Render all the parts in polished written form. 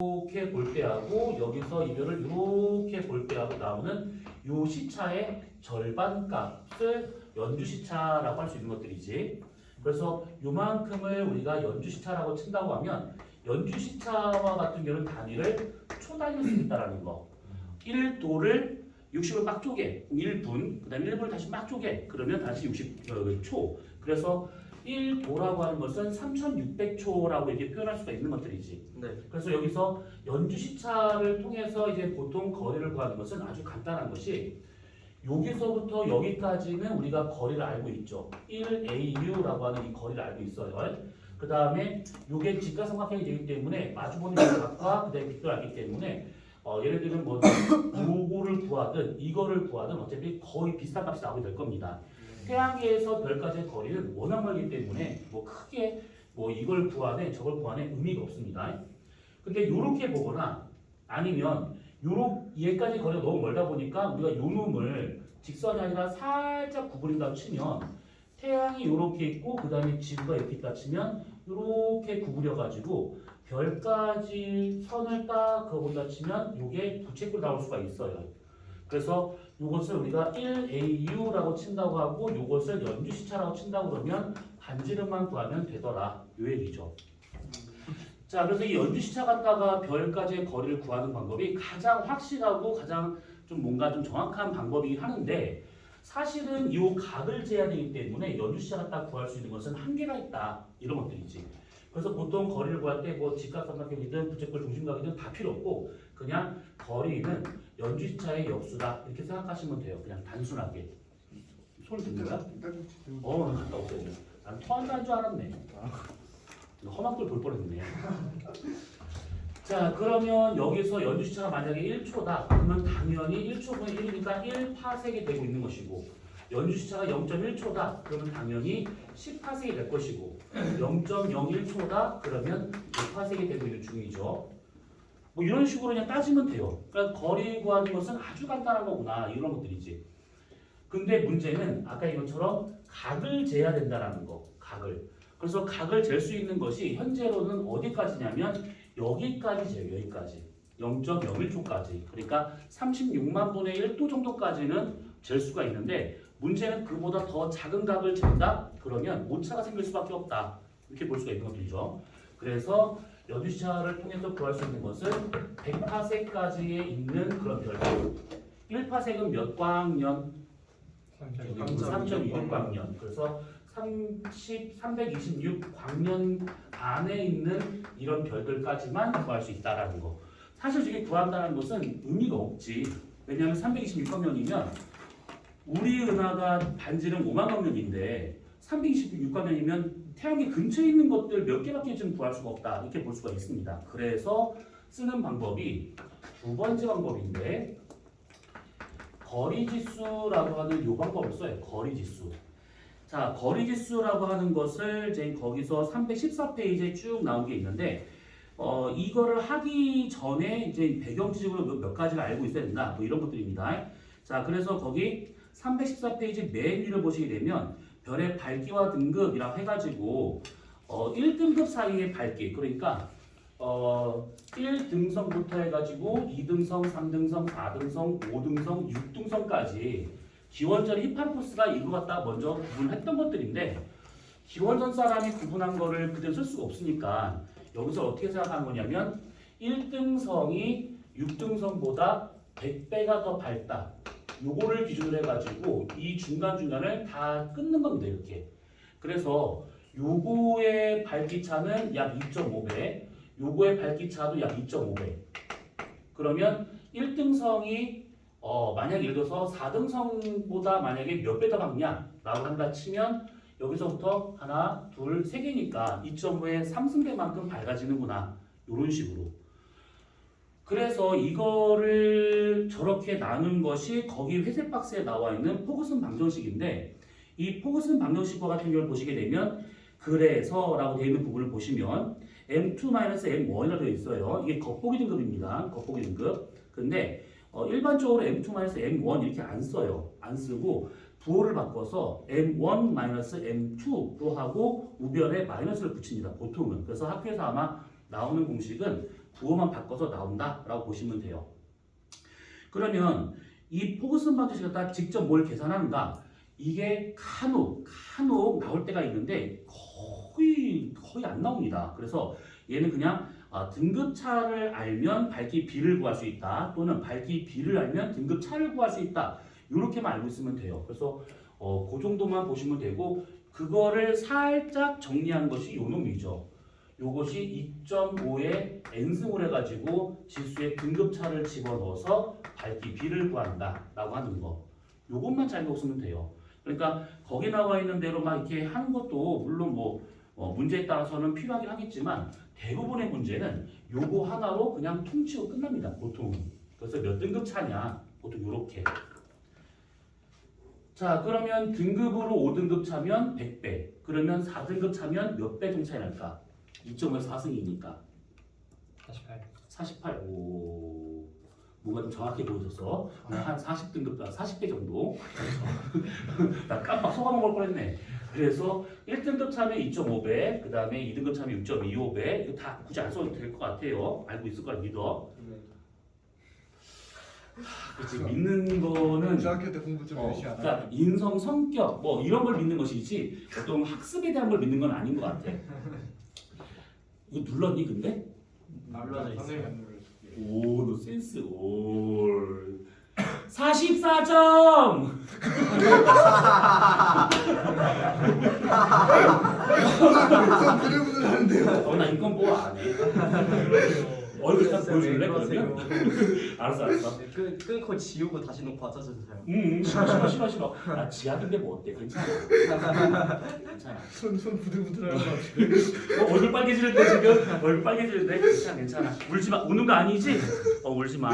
이렇게 볼 때하고 여기서 이별을 이렇게 볼 때하고 나오는 요 시차의 절반 값을 연주시차라고 할 수 있는 것들이지. 그래서 요만큼을 우리가 연주시차라고 친다고 하면 연주시차와 같은 경우는 단위를 초단위로 쓰겠다라는 거. 1도를 60을 막 쪼개 1분, 그 다음에 1분을 다시 막 쪼개 그러면 다시 60초. 그래서 1도라고 하는 것은 3600초라고 이렇게 표현할 수가 있는 것들이지. 네. 그래서 여기서 연주시차를 통해서 이제 보통 거리를 구하는 것은 아주 간단한 것이 여기서부터 여기까지는 우리가 거리를 알고 있죠. 1AU라고 하는 이 거리를 알고 있어요. 그 다음에 이게 직각삼각형이 되기 때문에 마주보는 각과 그 다음에 빗도를 알기 때문에 예를 들면 뭐 요거를 구하든 이거를 구하든 어차피 거의 비슷한 값이 나오게 될 겁니다. 태양계에서 별까지의 거리는 워낙 멀기 때문에 뭐 크게 뭐 이걸 구하네 저걸 구하네 의미가 없습니다. 근데 이렇게 보거나 아니면 얘까지 거리가 너무 멀다 보니까 우리가 요 놈을 직선이 아니라 살짝 구부린다고 치면 태양이 이렇게 있고 그 다음에 지구가 이렇게 있다 치면 이렇게 구부려 가지고 별까지 선을 딱 그어본다 치면 이게 부채꼴 나올 수가 있어요. 그래서 이것을 우리가 1AU라고 친다고 하고 이것을 연주시차라고 친다고 그러면 반지름만 구하면 되더라 이 얘기죠. 자, 그래서 이 연주시차 갖다가 별까지의 거리를 구하는 방법이 가장 확실하고 가장 좀 뭔가 좀 정확한 방법이긴 하는데 사실은 이 각을 재야 되기 때문에 연주시차 갖다 구할 수 있는 것은 한계가 있다 이런 것들이지. 그래서 보통 거리를 구할 때 뭐 직각삼각형이든 부채꼴 중심각이든 다 필요 없고 그냥 거리는 연주시차의 역수다 이렇게 생각하시면 돼요. 그냥 단순하게. 손을 든 거야? 갔다 오세요. 난 토한다는 줄 알았네. 험한 걸 볼 뻔했네. 자, 그러면 여기서 연주시차가 만약에 1초다. 그러면 당연히 1초분의 1이니까 1파섹이 되고 있는 것이고 연주시차가 0.1초다. 그러면 당연히 10파섹이 될 것이고 0.01초다. 그러면 5파섹이 되고 있는 중이죠. 뭐 이런 식으로 그냥 따지면 돼요. 그러니까 거리 구하는 것은 아주 간단한 거구나. 이런 것들이지. 근데 문제는 아까 이것처럼 각을 재야 된다는 거. 각을. 그래서 각을 잴 수 있는 것이 현재로는 어디까지냐면 여기까지 재요. 여기까지. 0.01초까지. 그러니까 36만 분의 1도 정도까지는 잴 수가 있는데 문제는 그보다 더 작은 각을 잰다? 그러면 오차가 생길 수밖에 없다. 이렇게 볼 수가 있는 것들이죠. 그래서 연주시차를 통해서 구할 수 있는 것은 100파섹까지에 있는 그런 별들. 1파섹은 몇 광년? 3.26광년. 그래서 326광년 안에 있는 이런 별들까지만 구할 수 있다라는 거. 사실 이게 구한다는 것은 의미가 없지. 왜냐하면 326광년이면 우리 은하가 반지름 5만 광년인데 326광년이면 태양계 근처에 있는 것들 몇 개밖에 좀 구할 수가 없다. 이렇게 볼 수가 있습니다. 그래서 쓰는 방법이 두 번째 방법인데 거리지수라고 하는 이 방법을 써요. 거리지수. 자, 거리지수라고 하는 것을 이제 거기서 314페이지에 쭉 나온 게 있는데 이거를 하기 전에 이제 배경 지식으로 몇 가지를 알고 있어야 된다. 뭐 이런 것들입니다. 자, 그래서 거기 314페이지 맨 위를 보시게 되면 별의 밝기와 등급이라고 해가지고 1등급 사이의 밝기 그러니까 1등성부터 해가지고 2등성, 3등성, 4등성, 5등성, 6등성까지 기원전 히파르토스가 이거 갖다 먼저 구분했던 것들인데 기원전 사람이 구분한 거를 그대로 쓸 수가 없으니까 여기서 어떻게 생각하는 거냐면 1등성이 6등성보다 100배가 더 밝다. 요거를 기준으로 해가지고 이 중간중간을 다 끊는 겁니다. 이렇게. 그래서 요거의 밝기차는 약 2.5배, 요거의 밝기차도 약 2.5배. 그러면 1등성이 만약 예를 들어서 4등성보다 만약에 몇 배 더 밝냐 라고 한다 치면 여기서부터 하나, 둘, 세 개니까 2.5의 3승배만큼 밝아지는구나. 요런 식으로. 그래서 이거를 저렇게 나눈 것이 거기 회색 박스에 나와 있는 포그슨 방정식인데 이 포그슨 방정식과 같은 경우를 보시게 되면 그래서라고 되어 있는 부분을 보시면 M2-M1이라고 되어 있어요. 이게 겉보기 등급입니다. 겉보기 등급. 근데 일반적으로 M2-M1 이렇게 안 써요. 안 쓰고 부호를 바꿔서 M1-M2로 하고 우변에 마이너스를 붙입니다. 보통은. 그래서 학교에서 아마 나오는 공식은 부호만 바꿔서 나온다라고 보시면 돼요. 그러면 이 포그슨 방정식을 다 직접 뭘 계산하는가? 이게 간혹 나올 때가 있는데 거의 안 나옵니다. 그래서 얘는 그냥 등급차를 알면 밝기 B를 구할 수 있다. 또는 밝기 B를 알면 등급차를 구할 수 있다. 이렇게만 알고 있으면 돼요. 그래서 그 정도만 보시면 되고 그거를 살짝 정리한 것이 요 놈이죠. 요것이 2.5에 n승을 해가지고 지수의 등급차를 집어넣어서 밝기 B를 구한다 라고 하는 거. 요것만 잘 배웠으면 돼요. 그러니까 거기 나와 있는 대로 막 이렇게 하는 것도 물론 문제에 따라서는 필요하긴 하겠지만 대부분의 문제는 요거 하나로 그냥 통치고 끝납니다. 보통. 그래서 몇 등급 차냐? 보통 요렇게. 자, 그러면 등급으로 5등급 차면 100배. 그러면 4등급 차면 몇 배 정도 차이 날까? 2.5에서 4승이니까. 48. 48. 오. 뭔가 좀 정확해 보여줬어. 한 40등급, 40배 정도. 나 깜빡 속아먹을 뻔했네. 그래서 1등급 차면 2.5배, 그 다음에 2등급 차면 6.25배. 이거 다 굳이 안 써도 될 것 같아요. 알고 있을 거라 믿어. 그치, 믿는 거는 중학교 때 공부 좀 열심히 하다. 그러니까 인성, 성격 뭐 이런 걸 믿는 것이지 어떤 학습에 대한 걸 믿는 건 아닌 것 같아. 이거 눌렀니 근데? 눌러져 있어요. 선생님 안 눌러줄게. 오, 너 센스 올. 44점. 좀 부들부들하는데요. 나 인권 보호 안 해. 얼굴 딱 보여줄래 그러면? 알았어. 끊고 지우고 다시 놓고 받쳐주세요. 싫어. 나 지하인데 뭐 어때? 괜찮아. 손 부들부들하는 거 같아. 얼굴 빨개지는데 지금? 얼굴 빨개지는데? 괜찮아. 울지 마. 우는 거 아니지? 울지 마.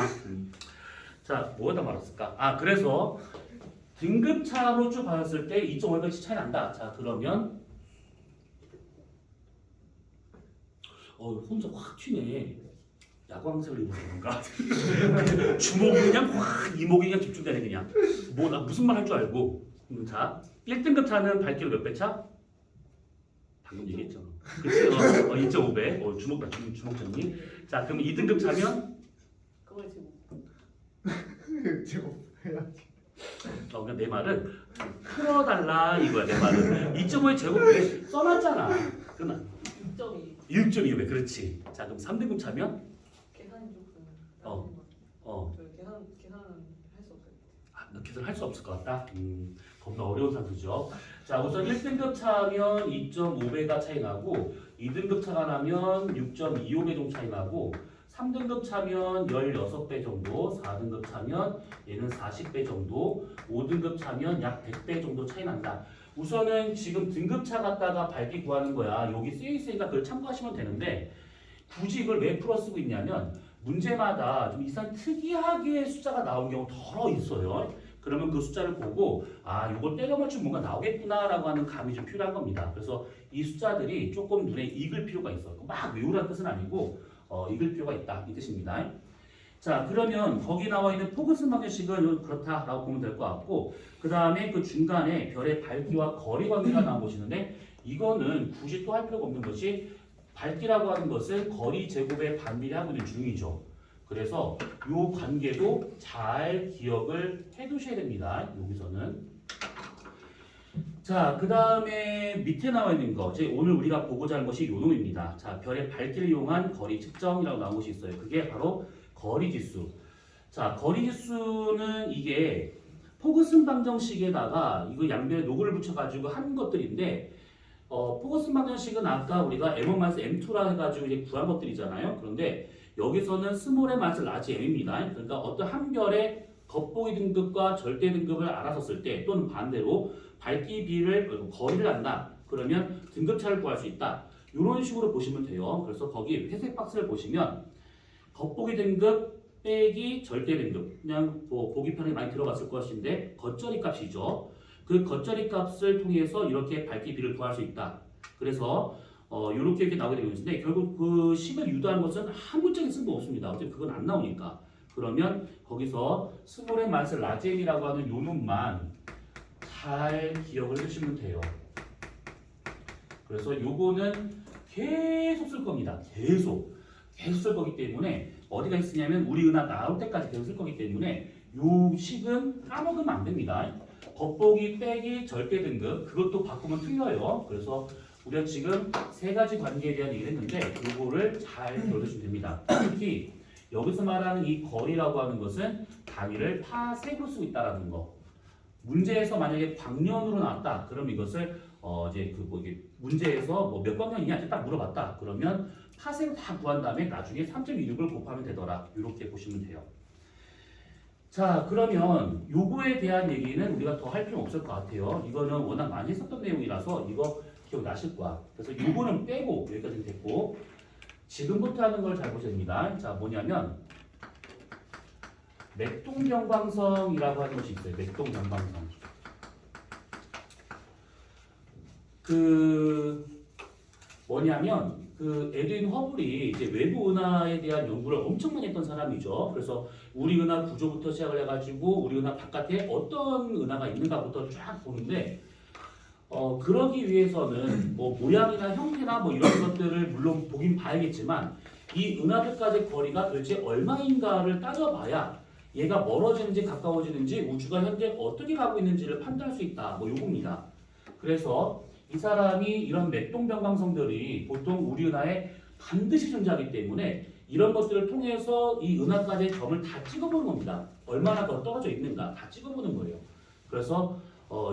자, 뭐가 다 말았을까? 그래서 등급차로 쭉 봤을 때 2.5까지 차이 난다. 자, 그러면 혼자 확 튀네. 야광색을 입어서 그런가? 주먹이 그냥 확 이목이 그냥 집중되네 그냥. 나 무슨 말 할 줄 알고. 자, 1등급 차는 밝기로 몇 배 차? 방금 얘기했잖아. 그치? 2.5배. 주먹 정리. 자, 그럼 2등급 차면? 그걸 지금 제곱 해야지. 그러니까 내 말은 풀어달라 이거야 내 말은. 2.5의 제곱에 써놨잖아. 그러면 6.2 6.25배 그렇지. 자, 그럼 3등급 차면? 계산이 조금 어. 계산은 할 수 없어요. 너 계산할 수 없을 것 같다? 겁나 어려운 상수죠. 자, 우선 1등급 차면 2.5배가 차이 나고 2등급 차가 나면 6.25배 정도 차이 나고 3등급 차면 16배 정도, 4등급 차면 얘는 40배 정도, 5등급 차면 약 100배 정도 차이 난다. 우선은 지금 등급차 갖다가 밝기 구하는 거야. 여기 쓰여 있으니까 그걸 참고하시면 되는데 굳이 이걸 왜 풀어 쓰고 있냐면 문제마다 좀 이상 특이하게 숫자가 나온 경우 더러 있어요. 그러면 그 숫자를 보고 이걸 때려 맞추면 뭔가 나오겠구나라고 하는 감이 좀 필요한 겁니다. 그래서 이 숫자들이 조금 눈에 익을 필요가 있어요. 막 외우라는 뜻은 아니고 익을 필요가 있다 이 뜻입니다. 자, 그러면 거기 나와 있는 포그슨 방정식은 그렇다라고 보면 될 것 같고 그 다음에 그 중간에 별의 밝기와 거리 관계가 나온 것이 있는데 이거는 굳이 또 할 필요가 없는 것이 밝기라고 하는 것은 거리 제곱에 반비례하고 있는 중이죠. 그래서 이 관계도 잘 기억을 해 두셔야 됩니다. 여기서는. 자, 그 다음에 밑에 나와 있는 거, 오늘 우리가 보고자 하는 것이 요 놈입니다. 자, 별의 밝기를 이용한 거리 측정이라고 나온 것이 있어요. 그게 바로 거리지수. 자, 거리지수는 이게 포그슨 방정식에다가 이거 양변에 노고를 붙여가지고 한 것들인데 포그슨 방정식은 아까 우리가 M1-M2라 해가지고 이제 구한 것들이잖아요. 그런데 여기서는 스몰 M-, 라지 M입니다. 그러니까 어떤 한 별의 겉보기 등급과 절대 등급을 알아섰을 때 또는 반대로 밝기 B를 거리를 안다. 그러면 등급차를 구할 수 있다. 이런 식으로 보시면 돼요. 그래서 거기 회색 박스를 보시면 겉보기 등급 빼기 절대 등급 그냥 보기 편에 많이 들어갔을 것인데 겉절이 값이죠. 그 겉절이 값을 통해서 이렇게 밝기 B를 구할 수 있다. 그래서 이렇게 나오게 되고 있는데 결국 그 식을 유도한 것은 한 문장에 쓸모 없습니다. 어차피 그건 안 나오니까. 그러면 거기서 스몰의 맛을 라지엠이라고 하는 요 놈만 잘 기억을 해주시면 돼요. 그래서 요거는 계속 쓸 겁니다. 계속. 계속 쓸 거기 때문에 어디가 있으냐면 우리 은하 나올 때까지 계속 쓸 거기 때문에 요 식은 까먹으면 안 됩니다. 겉보기 빼기 절대 등급 그것도 바꾸면 틀려요. 그래서 우리가 지금 세 가지 관계에 대한 얘기를 했는데 요거를 잘 기억해주시면 됩니다. 특히 여기서 말하는 이 거리라고 하는 것은 단위를 파색으로 쓰고 있다라는 거. 문제에서 만약에 광년으로 나왔다. 그럼 이것을 이제 이게 문제에서 뭐 몇 광년이냐 딱 물어봤다. 그러면 파색을 다 구한 다음에 나중에 3.26을 곱하면 되더라. 이렇게 보시면 돼요. 자, 그러면 요거에 대한 얘기는 우리가 더 할 필요 없을 것 같아요. 이거는 워낙 많이 했었던 내용이라서 이거 기억나실 거야. 그래서 요거는 빼고 여기까지 됐고 지금부터 하는 걸 잘 보셔야 됩니다. 자, 뭐냐면 맥동병광성이라고 하는 것이 있어요. 맥동병광성. 뭐냐면 에드윈 허블이 이제 외부 은하에 대한 연구를 엄청 많이 했던 사람이죠. 그래서 우리 은하 구조부터 시작을 해가지고 우리 은하 바깥에 어떤 은하가 있는가부터 쫙 보는데 그러기 위해서는 뭐 모양이나 형태나 뭐 이런 것들을 물론 보긴 봐야겠지만 이 은하들까지 거리가 도대체 얼마인가를 따져봐야 얘가 멀어지는지 가까워지는지 우주가 현재 어떻게 가고 있는지를 판단할 수 있다. 뭐 요겁니다. 그래서 이 사람이 이런 맥동병광성들이 보통 우리 은하에 반드시 존재하기 때문에 이런 것들을 통해서 이 은하까지의 점을 다 찍어보는 겁니다. 얼마나 더 떨어져 있는가 다 찍어보는 거예요. 그래서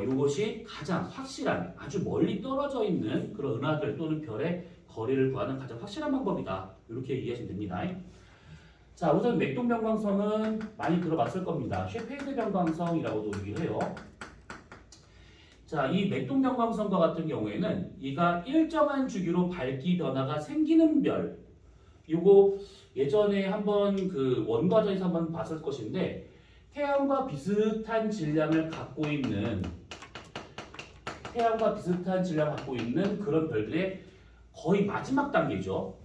이것이 가장 확실한 아주 멀리 떨어져 있는 그런 은하들 또는 별의 거리를 구하는 가장 확실한 방법이다. 이렇게 이해하시면 됩니다. 자, 우선 맥동병광성은 많이 들어봤을 겁니다. 셰페이드 병광성이라고도 얘기를 해요. 자, 이 맥동병광성과 같은 경우에는 이가 일정한 주기로 밝기 변화가 생기는 별. 이거 예전에 한번 원과정에서 한번 봤을 것인데 태양과 비슷한 질량을 갖고 있는 그런 별들의 거의 마지막 단계죠.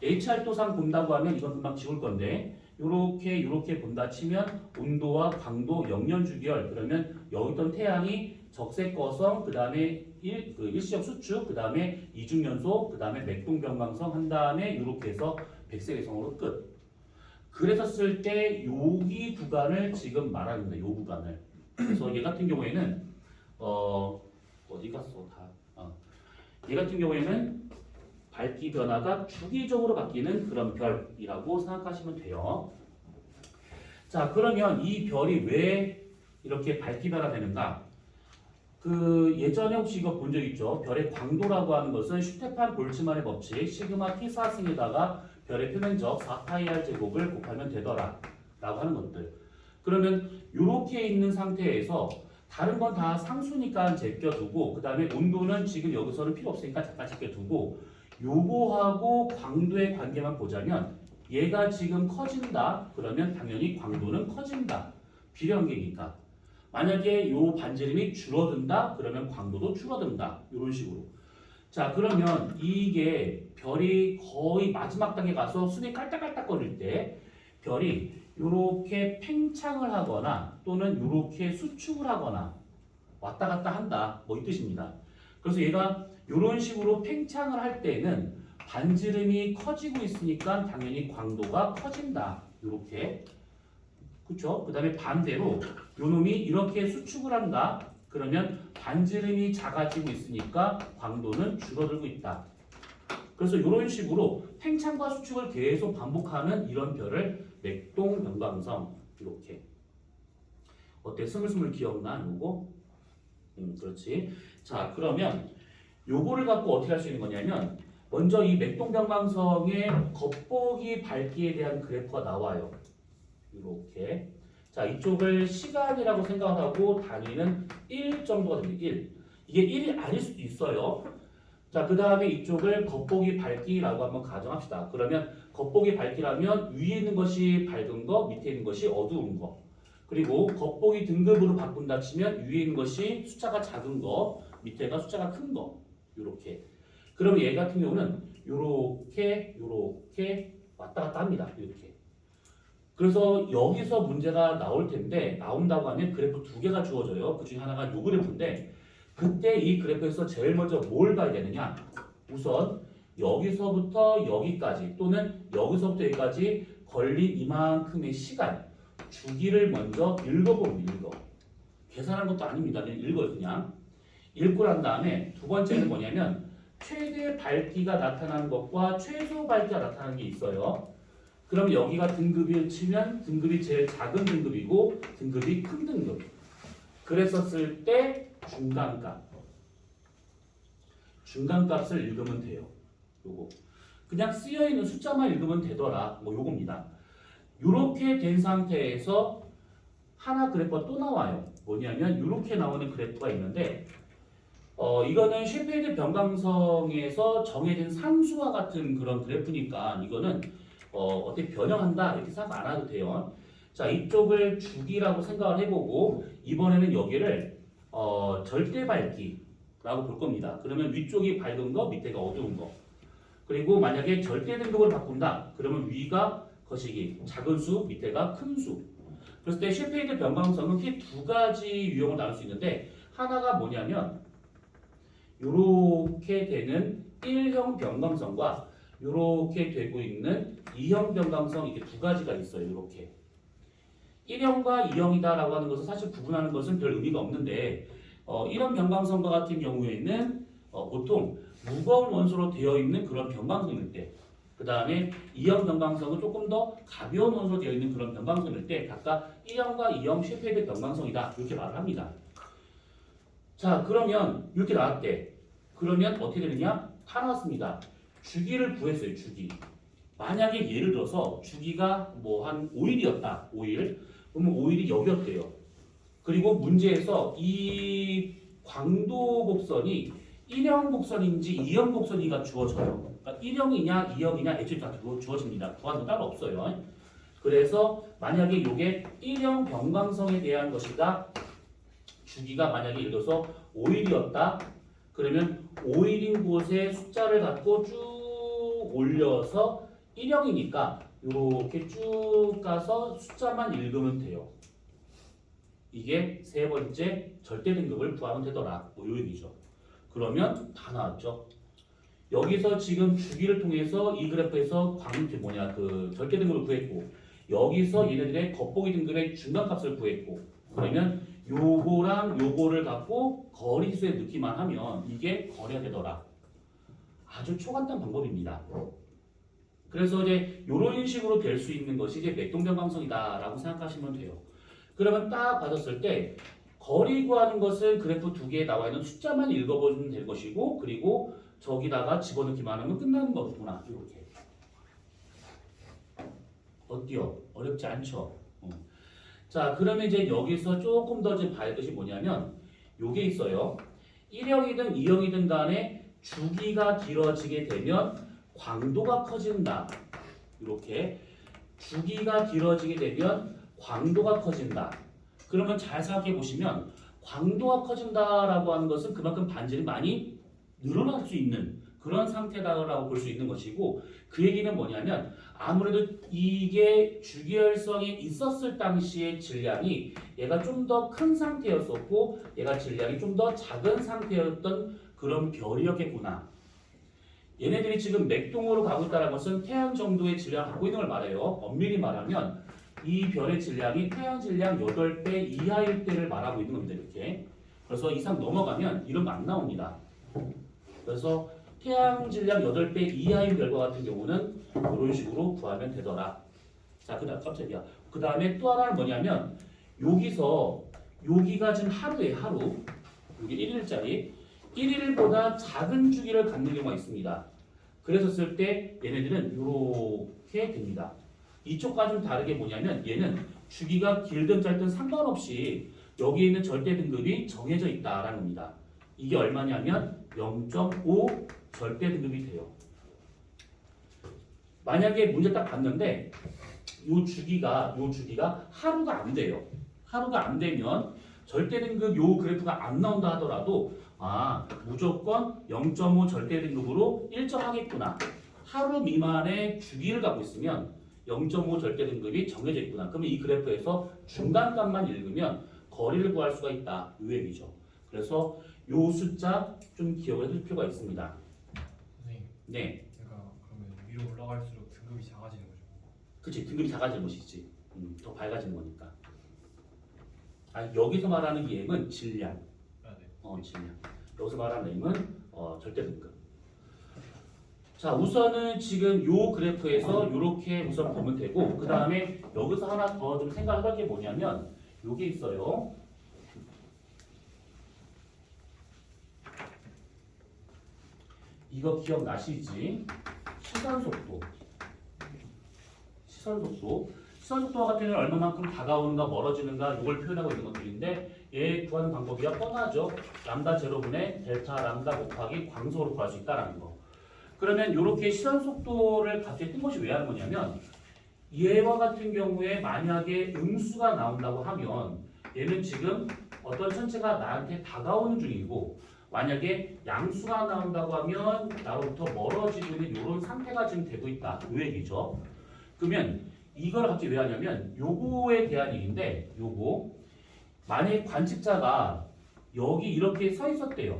HR도상 본다고 하면 이건 금방 지울 건데 요렇게 본다 치면 온도와 강도, 영년주기열 그러면 여기 있던 태양이 적색거성 그 다음에 일시적 수축 그 다음에 이중연소 그 다음에 맥동병광성 한 다음에 요렇게 해서 백색외성으로 끝. 그랬었을 때 여기 구간을 지금 말합니다. 요 구간을. 그래서 얘 같은 경우에는 어디 갔어 다. 얘 같은 경우에는 밝기 변화가 주기적으로 바뀌는 그런 별이라고 생각하시면 돼요. 자, 그러면 이 별이 왜 이렇게 밝기 변화되는가? 예전에 혹시 이거 본 적 있죠? 별의 광도라고 하는 것은 슈테판 볼츠만의 법칙 시그마 T 4승에다가 별의 표면적 4파이R 제곱을 곱하면 되더라 라고 하는 것들. 그러면 이렇게 있는 상태에서 다른 건 다 상수니까 제껴두고 그 다음에 온도는 지금 여기서는 필요 없으니까 잠깐 제껴두고 요거하고 광도의 관계만 보자면 얘가 지금 커진다 그러면 당연히 광도는 커진다. 비례관계니까. 만약에 요 반지름이 줄어든다 그러면 광도도 줄어든다. 이런 식으로. 자, 그러면 이게 별이 거의 마지막 단계 가서 순위 깔딱깔딱거릴 때 별이 이렇게 팽창을 하거나 또는 이렇게 수축을 하거나 왔다 갔다 한다. 뭐 이 뜻입니다. 그래서 얘가 이런 식으로 팽창을 할 때는 반지름이 커지고 있으니까 당연히 광도가 커진다. 이렇게. 그렇죠? 그 다음에 반대로 요놈이 이렇게 수축을 한다. 그러면 반지름이 작아지고 있으니까 광도는 줄어들고 있다. 그래서 이런 식으로 팽창과 수축을 계속 반복하는 이런 별을 맥동병광성 이렇게. 어때? 스물스물 기억나? 요거? 그렇지. 자, 그러면 요거를 갖고 어떻게 할 수 있는 거냐면 먼저 이 맥동병광성의 겉보기 밝기에 대한 그래프가 나와요. 이렇게. 자, 이쪽을 시간이라고 생각하고 단위는 1 정도가 됩니다. 1. 이게 1이 아닐 수도 있어요. 자, 그 다음에 이쪽을 겉보기 밝기라고 한번 가정합시다. 그러면 겉보기 밝기라면 위에 있는 것이 밝은 거, 밑에 있는 것이 어두운 거. 그리고 겉보기 등급으로 바꾼다 치면 위에 있는 것이 숫자가 작은 거, 밑에가 숫자가 큰 거. 요렇게. 그럼 얘 같은 경우는 요렇게 왔다 갔다 합니다. 이렇게. 그래서 여기서 문제가 나올 텐데 나온다고 하면 그래프 두 개가 주어져요. 그 중에 하나가 요 그래프인데 그때 이 그래프에서 제일 먼저 뭘 봐야 되느냐? 우선 여기서부터 여기까지 또는 여기서부터 여기까지 걸린 이만큼의 시간 주기를 먼저 읽어봅니다. 계산한 것도 아닙니다. 그냥 읽어요. 그냥 읽고 난 다음에 두 번째는 뭐냐면 최대 밝기가 나타나는 것과 최소 밝기가 나타나는 게 있어요. 그럼 여기가 등급을 치면 등급이 제일 작은 등급이고 등급이 큰 등급. 그랬었을 때 중간값을 읽으면 돼요. 요거 그냥 쓰여 있는 숫자만 읽으면 되더라. 뭐 요겁니다. 요렇게 된 상태에서 하나 그래프가 또 나와요. 뭐냐면 요렇게 나오는 그래프가 있는데 이거는 셰페드 변광성에서 정해진 상수와 같은 그런 그래프니까 이거는 어떻게 변형한다 이렇게 생각 안 해도 돼요. 자, 이쪽을 주기라고 생각을 해보고 이번에는 여기를 절대 밝기라고 볼 겁니다. 그러면 위쪽이 밝은 거, 밑에가 어두운 거. 그리고 만약에 절대 등급을 바꾼다. 그러면 위가 거시기 작은 수, 밑에가 큰 수. 그랬을 때 셰페드 변광성은 크게 두 가지 유형을 나눌 수 있는데 하나가 뭐냐면 이렇게 되는 1형 변광성과 이렇게 되고 있는 2형 변광성 이렇게 두 가지가 있어요. 이렇게 1형과 2형이다라고 하는 것은 사실 구분하는 것은 별 의미가 없는데 1형 변광성과 같은 경우에는 보통 무거운 원소로 되어 있는 그런 변광성일 때, 그 다음에 2형 변광성은 조금 더 가벼운 원소로 되어 있는 그런 변광성일 때 각각 1형과 2형 셰페드 변광성이다 이렇게 말을 합니다. 자, 그러면 이렇게 나왔대. 그러면 어떻게 되느냐? 다 나왔습니다. 주기를 구했어요. 주기. 만약에 예를 들어서 주기가 뭐 한 5일이었다. 5일. 그러면 5일이 여기였대요. 그리고 문제에서 이 광도 곡선이 1형 곡선인지 2형 곡선이가 주어져요. 그러니까 1형이냐 2형이냐 애초에 다 주어집니다. 구하는 거 따로 없어요. 그래서 만약에 이게 1형 변광성에 대한 것이다. 주기가 만약에 예를 들어서 5일이었다. 그러면 5일인 곳에 숫자를 갖고 쭉 올려서 1형이니까 이렇게 쭉 가서 숫자만 읽으면 돼요. 이게 세 번째 절대 등급을 구하면 되더라. 뭐 이 얘기죠. 그러면 다 나왔죠. 여기서 지금 주기를 통해서 이 그래프에서 그 절대 등급을 구했고 여기서 얘네들의 겉보기 등급의 중간값을 구했고 그러면 요거랑 요거를 갖고 거리수에 넣기만 하면 이게 거리가 되더라. 아주 초간단 방법입니다. 그래서 이제 이런 식으로 될 수 있는 것이 이제 맥동변광성이다라고 생각하시면 돼요. 그러면 딱 받았을 때 거리 구하는 것은 그래프 두 개에 나와 있는 숫자만 읽어보면 될 것이고 그리고 저기다가 집어넣기만 하면 끝나는 거구나. 이렇게. 어때요? 어렵지 않죠? 자, 그러면 이제 여기서 조금 더 좀 봐야 할 것이 뭐냐면 요게 있어요. 1형이든 2형이든 간에 주기가 길어지게 되면 광도가 커진다. 이렇게 주기가 길어지게 되면 광도가 커진다. 그러면 잘 생각해 보시면 광도가 커진다라고 하는 것은 그만큼 반지름이 많이 늘어날 수 있는 그런 상태다라고 볼 수 있는 것이고 그 얘기는 뭐냐면 아무래도 이게 주기혈성이 있었을 당시의 질량이 얘가 좀 더 큰 상태였었고 얘가 질량이 좀 더 작은 상태였던 그런 별이었겠구나. 얘네들이 지금 맥동으로 가고 있다는 것은 태양 정도의 질량을 갖고 있는 걸 말해요. 엄밀히 말하면 이 별의 질량이 태양 질량 8배 이하일 때를 말하고 있는 겁니다. 이렇게. 그래서 이상 넘어가면 이런 거 안 나옵니다. 그래서 태양 질량 8배 이하인 별과 같은 경우는 이런 식으로 구하면 되더라. 자, 그다음 깜짝이야. 그 다음에 또 하나는 뭐냐면 여기가 지금 하루예요. 하루. 여기 1일짜리. 1일보다 작은 주기를 갖는 경우가 있습니다. 그랬었을 때 얘네들은 이렇게 됩니다. 이쪽과 좀 다르게 뭐냐면 얘는 주기가 길든 짧든 상관없이 여기에 있는 절대 등급이 정해져 있다라는 겁니다. 이게 얼마냐면 0.5 절대 등급이 돼요. 만약에 문제 딱 봤는데 요 주기가 하루가 안 돼요. 하루가 안 되면 절대 등급 요 그래프가 안 나온다 하더라도 무조건 0.5 절대 등급으로 일정하겠구나. 하루 미만의 주기를 갖고 있으면 0.5 절대 등급이 정해져 있구나. 그러면 이 그래프에서 중간값만 읽으면 거리를 구할 수가 있다. 이 얘기죠. 그래서 요 숫자 좀 기억을 해둘 필요가 있습니다. 네. 위로 올라갈수록 등급이 작아지는 거죠. 그치, 등급이 작아지는 것이지. 더 밝아지는 거니까. 여기서 말하는 EM은 질량. 아, 네. 질량. 여기서 말하는 M은 절대 등급. 자, 우선은 지금 요 그래프에서 이렇게 우선 보면 되고, 그 다음에 여기서 하나 더 좀 생각할 게 뭐냐면 요게 있어요. 이거 기억나시지? 시선속도. 시선속도와 같은 경우는 얼마만큼 다가오는가 멀어지는가 이걸 표현하고 있는 것들인데 얘 구하는 방법이야 뻔하죠. 람다 제로분의 델타 람다 곱하기 광속으로 구할 수 있다는 거. 그러면 이렇게 시선속도를 갑자기 뜬 것이 왜 하는 거냐면 얘와 같은 경우에 만약에 음수가 나온다고 하면 얘는 지금 어떤 천체가 나한테 다가오는 중이고 만약에 양수가 나온다고 하면 나로부터 멀어지고 있는 이런 상태가 지금 되고 있다. 이 얘기죠. 그러면 이걸 갑자기 왜 하냐면 요거에 대한 얘기인데 요거 만약에 관측자가 여기 이렇게 서 있었대요.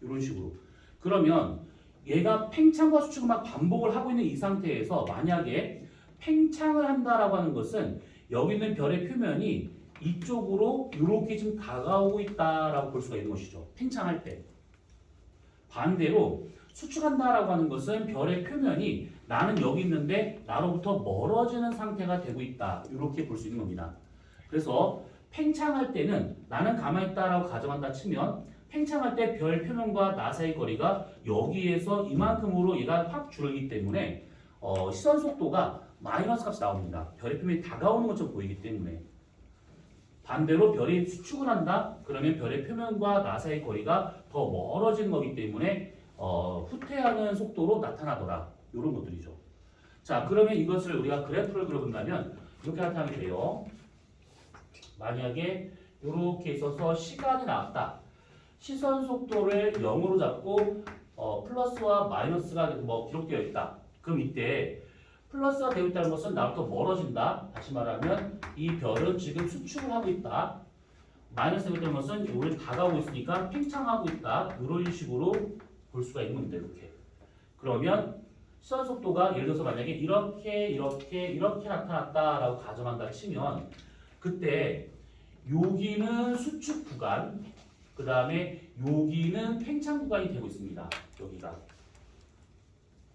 이런 식으로. 그러면 얘가 팽창과 수축을 막 반복을 하고 있는 이 상태에서 만약에 팽창을 한다라고 하는 것은 여기 있는 별의 표면이 이쪽으로 이렇게 좀 다가오고 있다라고 볼 수가 있는 것이죠. 팽창할 때. 반대로 수축한다라고 하는 것은 별의 표면이 나는 여기 있는데 나로부터 멀어지는 상태가 되고 있다. 이렇게 볼 수 있는 겁니다. 그래서 팽창할 때는 나는 가만히 있다라고 가정한다 치면 팽창할 때 별 표면과 나 사이 거리가 여기에서 이만큼으로 얘가 확 줄기 때문에 시선 속도가 마이너스 값이 나옵니다. 별의 표면이 다가오는 것처럼 보이기 때문에. 반대로 별이 수축을 한다? 그러면 별의 표면과 나 사이 거리가 더 멀어지는 거기 때문에 후퇴하는 속도로 나타나더라. 이런 것들이죠. 자, 그러면 이것을 우리가 그래프를 그려본다면 이렇게 나타나게 돼요. 만약에 이렇게 있어서 시간이 나왔다. 시선 속도를 0으로 잡고 플러스와 마이너스가 기록되어 있다. 그럼 이때 플러스가 되어 있다는 것은 나로부터 멀어진다. 다시 말하면 이 별은 지금 수축을 하고 있다. 마이너스가 되어 있다는 것은 우리는 다가오고 있으니까 팽창하고 있다. 이런 식으로 볼 수가 있는 겁니다. 이렇게. 그러면 시선 속도가 예를 들어서 만약에 이렇게 나타났다라고 가정한다 치면 그때 여기는 수축 구간, 그 다음에 여기는 팽창 구간이 되고 있습니다. 여기가.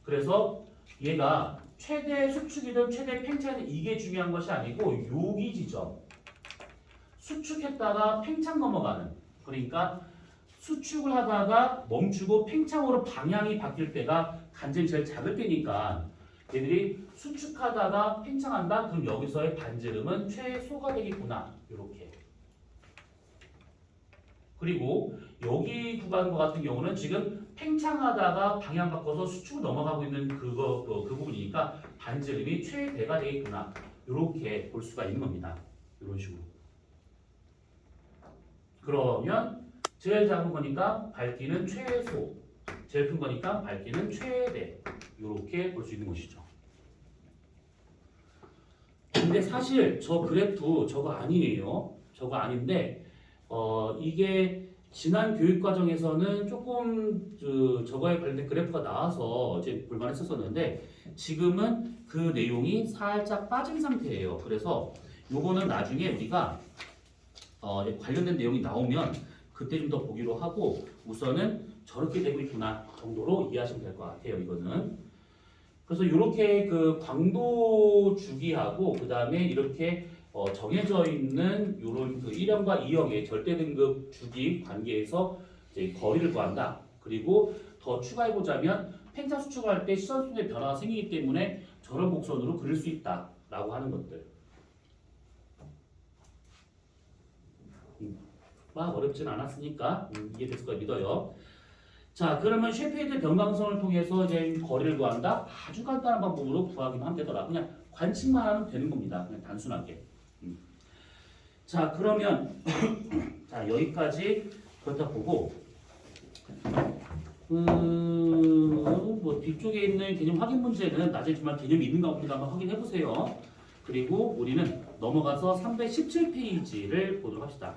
그래서 얘가 최대 수축이든 최대 팽창이든 이게 중요한 것이 아니고 여기 지점. 수축했다가 팽창 넘어가는. 그러니까 수축을 하다가 멈추고 팽창으로 방향이 바뀔 때가 간절히 제일 작을 때니까 얘들이 수축하다가 팽창한다? 그럼 여기서의 반지름은 최소가 되겠구나. 이렇게. 그리고 여기 구간과 같은 경우는 지금 팽창하다가 방향 바꿔서 수축을 넘어가고 있는 그 부분이니까 반지름이 최대가 되겠구나. 이렇게 볼 수가 있는 겁니다. 이런 식으로. 그러면 제일 작은 거니까 밝기는 최소, 제일 큰 거니까 밝기는 최대. 이렇게 볼 수 있는 것이죠. 근데 사실 저 그래프 저거 아니에요. 저거 아닌데 이게 지난 교육 과정에서는 조금 저거에 관련된 그래프가 나와서 이제 볼만했었는데 지금은 그 내용이 살짝 빠진 상태예요. 그래서 요거는 나중에 우리가 관련된 내용이 나오면 그때 좀 더 보기로 하고 우선은 저렇게 되고 있구나 정도로 이해하시면 될 것 같아요. 이거는. 그래서 이렇게 그 광도 주기하고 그 다음에 이렇게 정해져 있는 이런 그 1형과 2형의 절대 등급 주기 관계에서 이제 거리를 구한다. 그리고 더 추가해 보자면 팽창 수축할 때 시선 속도의 변화가 생기기 때문에 저런 곡선으로 그릴 수 있다라고 하는 것들. 막 어렵진 않았으니까 이해됐을 거라 믿어요. 자, 그러면 셰페이드 변광성을 통해서 이제 거리를 구한다. 아주 간단한 방법으로 구하기만 하면 되더라. 그냥 관측만 하면 되는 겁니다. 그냥 단순하게. 자, 그러면 자 여기까지 그렇다 보고 뭐 뒤쪽에 있는 개념 확인 문제는 나중에 정말 개념이 있는가 없는가 한번 확인해 보세요. 그리고 우리는 넘어가서 317페이지를 보도록 합시다.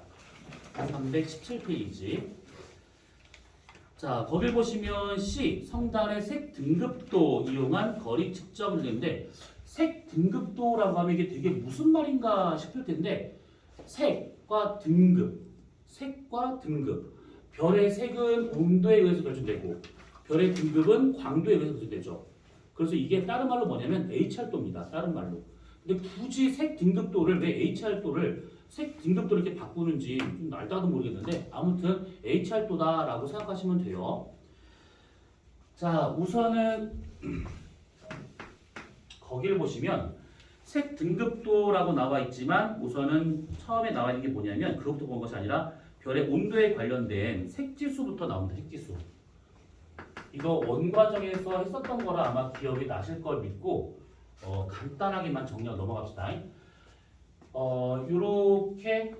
317페이지. 자, 거길 보시면 C 성단의 색 등급도 이용한 거리 측정을 했는데 색 등급도라고 하면 이게 되게 무슨 말인가 싶을 텐데 색과 등급, 별의 색은 온도에 의해서 결정되고 별의 등급은 광도에 의해서 결정되죠. 그래서 이게 다른 말로 뭐냐면 HR도입니다. 다른 말로. 근데 굳이 색 등급도를 왜 HR도를 색 등급도를 이렇게 바꾸는지 좀 알다가도 모르겠는데 아무튼 HR도다라고 생각하시면 돼요. 자, 우선은 거기를 보시면 색 등급도라고 나와 있지만 우선은 처음에 나와 있는 게 뭐냐면 그것부터 본 것이 아니라 별의 온도에 관련된 색지수부터 나옵니다. 색지수. 이거 원과정에서 했었던 거라 아마 기억이 나실 걸 믿고 간단하게만 정리하고 넘어갑시다. 요렇게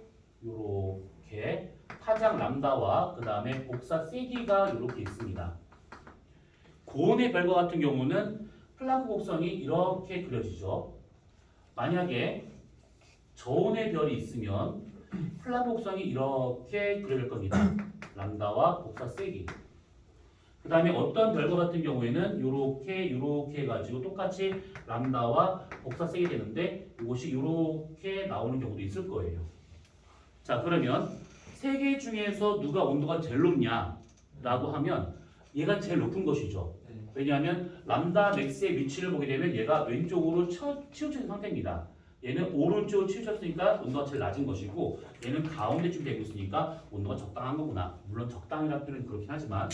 타장 람다와 그 다음에 복사 세기가 요렇게 있습니다. 고온의 별과 같은 경우는 플랑크 곡선이 이렇게 그려지죠. 만약에 저온의 별이 있으면 플랑크 곡선이 이렇게 그려질 겁니다. 람다와 복사 세기. 그 다음에 어떤 별과 같은 경우에는 요렇게 해가지고 똑같이 람다와 복사 세게 되는데 이것이 요렇게 나오는 경우도 있을 거예요. 자, 그러면 세 개 중에서 누가 온도가 제일 높냐라고 하면 얘가 제일 높은 것이죠. 왜냐하면 람다 맥스의 위치를 보게 되면 얘가 왼쪽으로 치우쳐진 상태입니다. 얘는 오른쪽으로 치우쳤으니까 온도가 제일 낮은 것이고 얘는 가운데쯤 되고 있으니까 온도가 적당한 거구나. 물론 적당이라는 표현은 그렇긴 하지만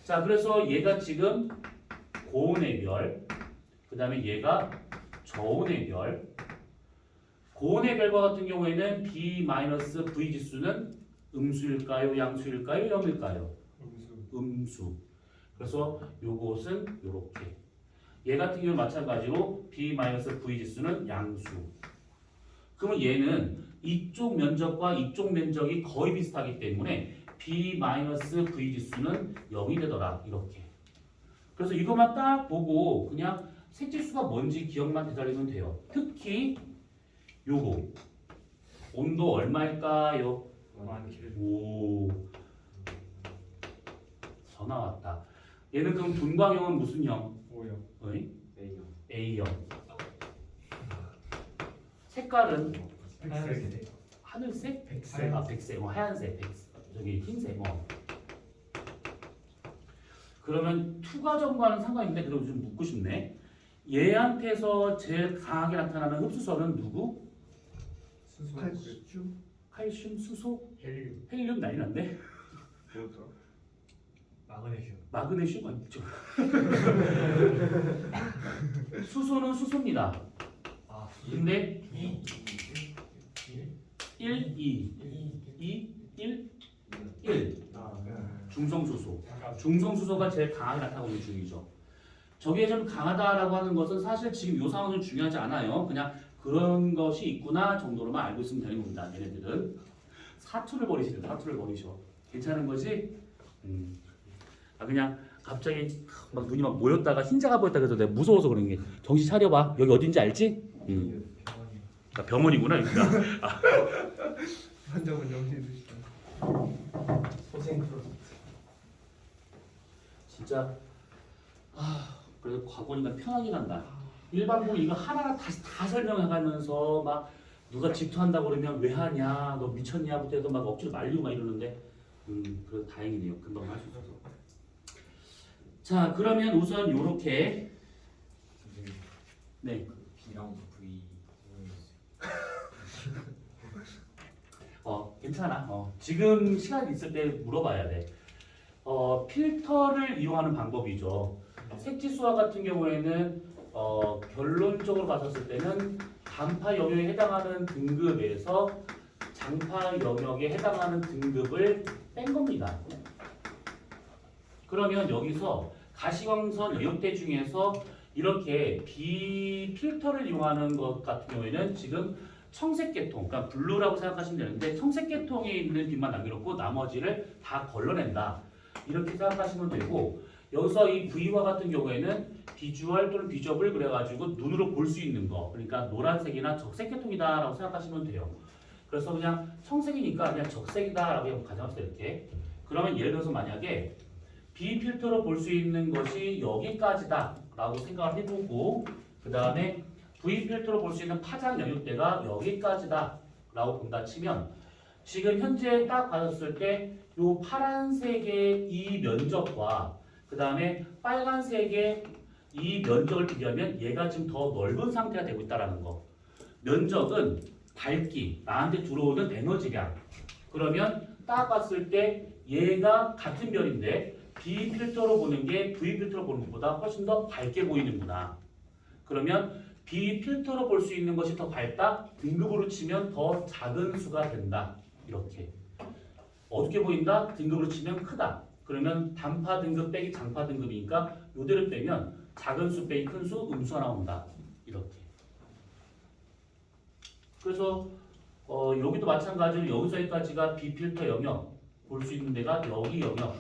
자, 그래서 얘가 지금 고온의 별, 그 다음에 얘가 저온의 별. 고온의 별과 같은 경우에는 B-V 지수는 음수일까요? 양수일까요? 염일까요? 음수. 그래서 요것은 요렇게. 얘 같은 경우는 마찬가지로 B-V 지수는 양수. 그러면 얘는 이쪽 면적과 이쪽 면적이 거의 비슷하기 때문에 B-V 지수는 0이 되더라. 이렇게. 그래서 이것만 딱 보고 그냥 색지수가 뭔지 기억만 되살리면 돼요. 특히 요거 온도 얼마일까요? 오, 전화 왔다. 얘는 그럼 분광형은 무슨 형? 어이? A형. 색깔은 하늘색? 백색. 아, 백색. 하얀색. 백색. 저기 흰색. 그러면 투과정과는 상관있는데 그럼 좀 묻고 싶네. 얘한테서 제일 강하게 나타나는 흡수선은 누구? 칼슘, 수소, 헬륨 난리 났네. 마그네슘 맞죠? 수소는 수소입니다. 근데 1, 1 중성수소. 중성수소가 제일 강하게 나타나고 있는 중이죠. 저게 좀 강하다라고 하는 것은 사실 지금 이 상황은 중요하지 않아요. 그냥 그런 것이 있구나 정도로만 알고 있으면 되는 겁니다. 얘네들은 사투를 벌이시는 사투를 벌이셔. 괜찮은 거지? 그냥 갑자기 막 눈이 막 모였다가 흰자가 보였다 그래서 내가 무서워서 그런 게 정신 차려봐. 여기 어딘지 알지? 병원이구나 여기가. 환자분 정신 드시죠. 소생 프로젝트. 진짜 그래도 과거니까 편하긴 한다. 일반고 이거 하나하나 다 설명해가면서 막 누가 질투한다고 그러면 왜 하냐, 너 미쳤냐부터 해서 막 억지로 말리고 막 이러는데 그래도 다행이네요. 금방 할 수 있어서. 자, 그러면 우선 요렇게 네. B랑 V 괜찮아. 지금 시간 있을 때 물어봐야 돼. 필터를 이용하는 방법이죠. 색지수와 같은 경우에는 결론적으로 봤었을 때는 단파 영역에 해당하는 등급에서 장파 영역에 해당하는 등급을 뺀 겁니다. 그러면 여기서 가시광선 여역대 중에서 이렇게 비필터를 이용하는 것 같은 경우에는 지금 청색계통, 그러니까 블루라고 생각하시면 되는데 청색계통에 있는 빛만 남겨놓고 나머지를 다 걸러낸다. 이렇게 생각하시면 되고 여기서 이 V와 같은 경우에는 비주얼 또는 비접을 그래가지고 눈으로 볼 수 있는 거, 그러니까 노란색이나 적색계통이다라고 생각하시면 돼요. 그래서 그냥 청색이니까 그냥 적색이다라고 가정합시다. 이렇게. 그러면 예를 들어서 만약에 B 필터로 볼 수 있는 것이 여기까지다 라고 생각을 해보고 그 다음에 V 필터로 볼 수 있는 파장 영역대가 여기까지다 라고 본다 치면 지금 현재 딱 봤을 때 요 파란색의 이 면적과 그 다음에 빨간색의 이 면적을 비교하면 얘가 지금 더 넓은 상태가 되고 있다는 거. 면적은 밝기, 나한테 들어오는 에너지량. 그러면 딱 봤을 때 얘가 같은 별인데 B 필터로 보는 게 V 필터로 보는 것보다 훨씬 더 밝게 보이는구나. 그러면 B 필터로 볼 수 있는 것이 더 밝다? 등급으로 치면 더 작은 수가 된다. 이렇게. 어둡게 보인다? 등급으로 치면 크다. 그러면 단파 등급 빼기 장파 등급이니까 요대를 빼면 작은 수 빼기 큰 수 음수가 나온다. 이렇게. 그래서 여기도 마찬가지로 여기서 여기까지가 B 필터 영역 볼 수 있는 데가 여기 영역,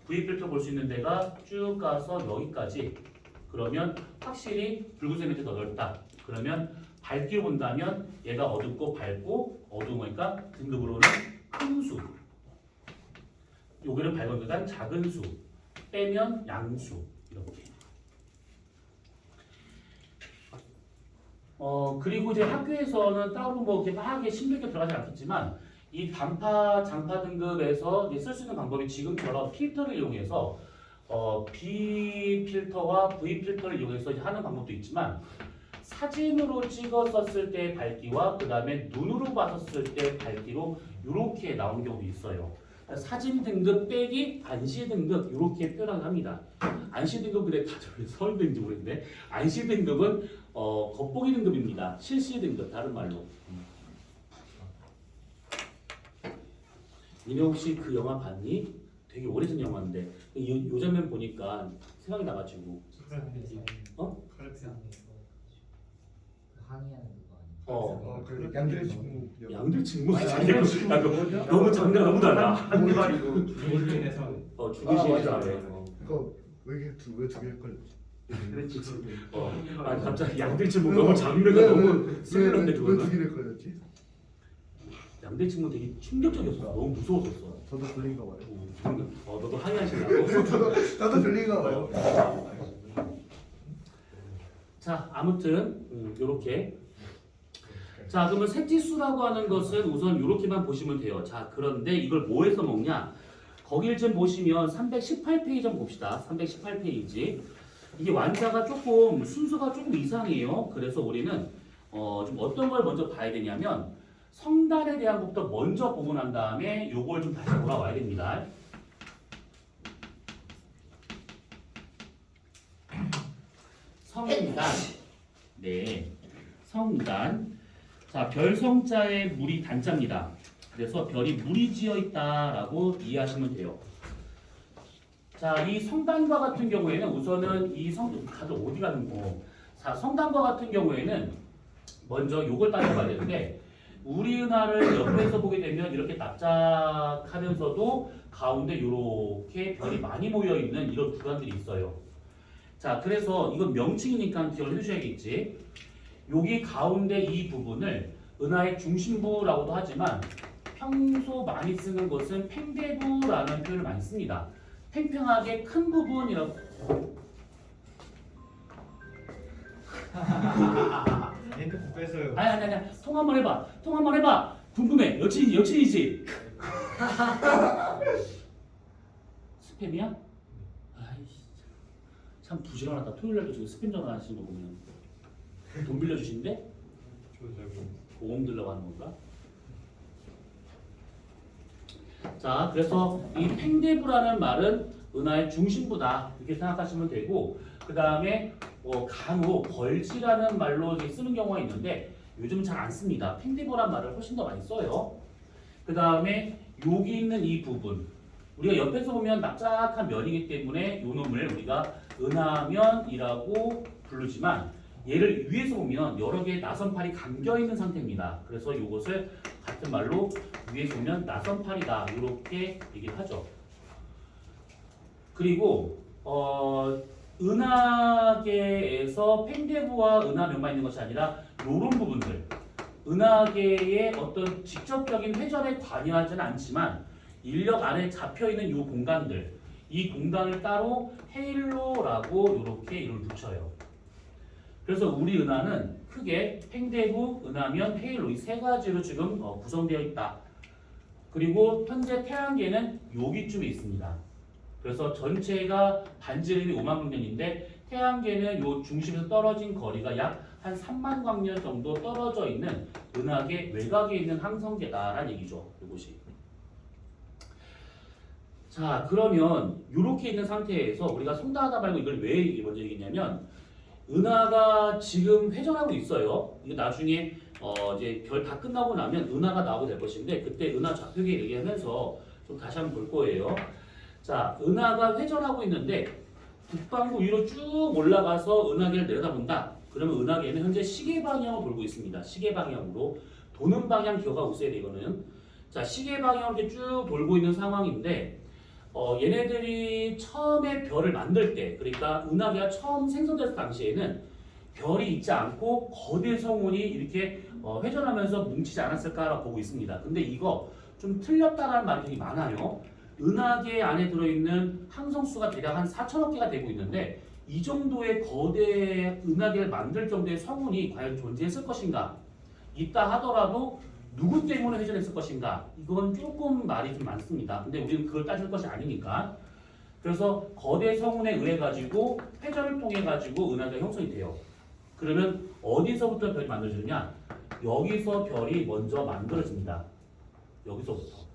V 필터 볼 수 있는 데가 쭉 가서 여기까지. 그러면 확실히 붉은색 밑에 더 넓다. 그러면 밝기로 본다면 얘가 어둡고 밝고 어두운 거니까 등급으로는 큰 수. 여기를 밝은 데가 작은 수. 빼면 양수. 이렇게. 그리고 이제 학교에서는 따로 뭐 이렇게 막 신경이 들어가지 않겠지만 이 단파, 장파 등급에서 쓸 수 있는 방법이 지금처럼 필터를 이용해서 B 필터와 V 필터를 이용해서 하는 방법도 있지만 사진으로 찍었었을 때 밝기와 그 다음에 눈으로 봤었을 때 밝기로 이렇게 나오는 경우도 있어요. 사진 등급 빼기 안시 등급 이렇게 표현을 합니다. 안시 등급 그래 다들 서울인지 모르겠는데 안시 등급은 겉보기 등급입니다. 실시 등급 다른 말로. 니네 혹시 그 영화 봤니? 되게 오래전 영화인데 요 장면 보니까 생각이 나가지고. 카르페. 항의하는 그거 아니에요? 그 양들의 친구. 양들 직무 아니, 자기 너무 장르가 너무 달라. 이거 중에서 죽이시는 맞아. 사람에. 그거 왜두 개를 걸렸지? 아니 갑자기 양들 직무 너무 장르가 너무 슬픈데 왜두 그거는. 개를 걸렸지? 양들 직무 되게 충격적이었어. 너무 무서웠었어. 저도 걸린가 봐요. 너도 항의하시려고. 나도 걸린가 봐요. 자, 아무튼 이렇게. 자, 그러면 색지수라고 하는 것은 우선 이렇게만 보시면 돼요. 자, 그런데 이걸 뭐해서 먹냐? 거길 좀 보시면 318페이지 좀 봅시다. 318페이지. 이게 완자가 조금 순서가 조금 이상해요. 그래서 우리는 좀 어떤 걸 먼저 봐야 되냐면 성단에 대한 것부터 먼저 보고 난 다음에 요걸 좀 다시 돌아와야 됩니다. 성단. 네. 성단. 자, 별성자의 물이 단자입니다. 그래서 별이 물이 지어 있다라고 이해하시면 돼요. 자, 이 성단과 같은 경우에는 우선은 다들 어디 가는 거? 자, 성단과 같은 경우에는 먼저 요걸 따져봐야 되는데 우리 은하를 옆에서 보게 되면 이렇게 납작하면서도 가운데 이렇게 별이 많이 모여 있는 이런 구간들이 있어요. 자, 그래서 이건 명칭이니까 기억을 해주셔야겠지. 여기 가운데 이 부분을 은하의 중심부라고도 하지만 평소 많이 쓰는 것은 팽대부라는 표현을 많이 씁니다. 팽팽하게 큰 부분이라고. 핸드폰 뺏어요. 아니. 통화 한번 해봐. 통화 한번 해봐. 궁금해. 여친이지. 스팸이야? 아이씨. 참 부지런하다. 토요일날도 지금 스팸 전화하시는 거 보면 돈 빌려주신대? 저도 잘 모르겠어요. 보험 들려고 하는 건가? 자, 그래서 이 팽대부라는 말은 은하의 중심부다 이렇게 생각하시면 되고 그 다음에 간혹 벌지라는 말로 쓰는 경우가 있는데 요즘 잘 안 씁니다. 팽대부라는 말을 훨씬 더 많이 써요. 그 다음에 여기 있는 이 부분 우리가 옆에서 보면 납작한 면이기 때문에 이 놈을 우리가 은하면이라고 부르지만 얘를 위에서 보면 여러 개의 나선팔이 감겨있는 상태입니다. 그래서 이것을 같은 말로 위에서 보면 나선팔이다 이렇게 얘기를 하죠. 그리고 은하계에서 팽대부와 은하면만 있는 것이 아니라 이런 부분들 은하계의 어떤 직접적인 회전에 관여하지는 않지만 인력 안에 잡혀있는 이 공간들 이 공단을 따로 헤일로라고 이렇게 이름을 붙여요. 그래서 우리 은하는 크게 팽대부, 은하면, 헤일로 이 세 가지로 지금 구성되어 있다. 그리고 현재 태양계는 여기쯤에 있습니다. 그래서 전체가 반지름이 5만 광년인데 태양계는 요 중심에서 떨어진 거리가 약 한 3만 광년 정도 떨어져 있는 은하계 외곽에 있는 항성계다라는 얘기죠. 이것이. 자, 그러면 이렇게 있는 상태에서 우리가 성단하다 말고 이걸 왜 먼저 얘기했냐면 은하가 지금 회전하고 있어요. 이거 나중에 이제 별 다 끝나고 나면 은하가 나오게 될 것인데 그때 은하 좌표계 얘기하면서 좀 다시 한번 볼 거예요. 자, 은하가 회전하고 있는데 북반구 위로 쭉 올라가서 은하계를 내려다본다. 그러면 은하계는 현재 시계 방향으로 돌고 있습니다. 시계 방향으로 도는 방향 기억하고 있어야 돼 이거는. 자, 시계 방향으로 이렇게 쭉 돌고 있는 상황인데 얘네들이 처음에 별을 만들 때, 그러니까 은하계가 처음 생성됐을 당시에는 별이 있지 않고 거대 성운이 이렇게 회전하면서 뭉치지 않았을까라고 보고 있습니다. 근데 이거 좀 틀렸다라는 말이 되게 많아요. 은하계 안에 들어있는 항성수가 대략 한 4천억 개가 되고 있는데 이 정도의 거대 은하계를 만들 정도의 성운이 과연 존재했을 것인가? 있다 하더라도 누구 때문에 회전했을 것인가? 이건 조금 말이 좀 많습니다. 근데 우리는 그걸 따질 것이 아니니까. 그래서 거대 성운에 의해 가지고 회전을 통해 가지고 은하계가 형성이 돼요. 그러면 어디서부터 별이 만들어지느냐? 여기서 별이 먼저 만들어집니다. 여기서부터.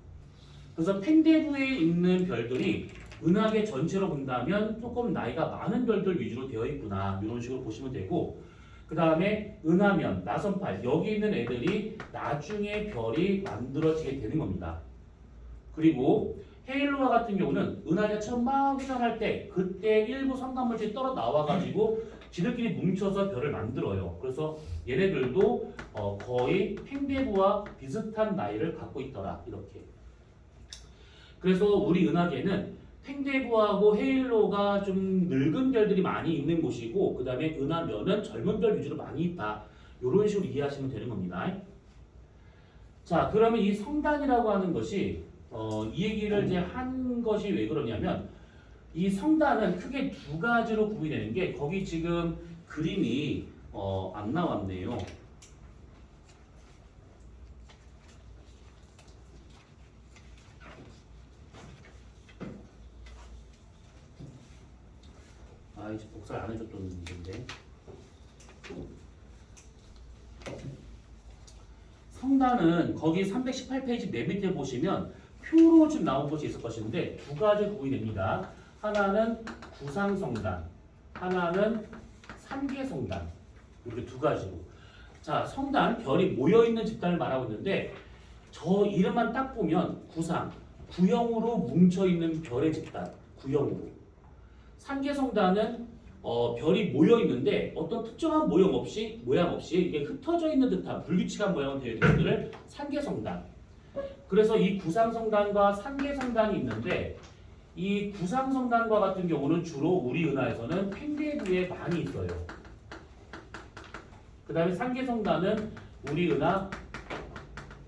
그래서 팽대부에 있는 별들이 은하계 전체로 본다면 조금 나이가 많은 별들 위주로 되어 있구나. 이런 식으로 보시면 되고 그 다음에 은하면, 나선팔 여기 있는 애들이 나중에 별이 만들어지게 되는 겁니다. 그리고 헤일로와 같은 경우는 은하계가 처음 막 회전할 때 그때 일부 성간물질이 떨어 나와가지고 지들끼리 뭉쳐서 별을 만들어요. 그래서 얘네들도 거의 팽대부와 비슷한 나이를 갖고 있더라. 이렇게. 그래서 우리 은하계는 팽대부하고 헤일로가 좀 늙은 별들이 많이 있는 곳이고 그 다음에 은하면은 젊은 별 위주로 많이 있다. 이런 식으로 이해하시면 되는 겁니다. 자, 그러면 이 성단이라고 하는 것이 이 얘기를 이제 한 것이 왜 그러냐면 이 성단은 크게 두 가지로 구분이 되는 게 거기 지금 그림이 안 나왔네요. 이제 복사를 안 해줬던 문제인데 성단은 거기 318페이지 맨 밑에 보시면 표로 지금 나온 것이 있을 것인데 두 가지 구분이 됩니다. 하나는 구상성단, 하나는 삼계성단. 이렇게 두 가지로. 자, 성단, 별이 모여있는 집단을 말하고 있는데 저 이름만 딱 보면 구상, 구형으로 뭉쳐있는 별의 집단, 구형으로. 삼계성단은 별이 모여 있는데 어떤 특정한 모양 없이 이게 흩어져 있는 듯한 불규칙한 모양을 되어 있는 것들을 삼계성단. 그래서 이 구상성단과 삼계성단이 있는데 이 구상성단과 같은 경우는 주로 우리 은하에서는 팽대부에 많이 있어요. 그 다음에 삼계성단은 우리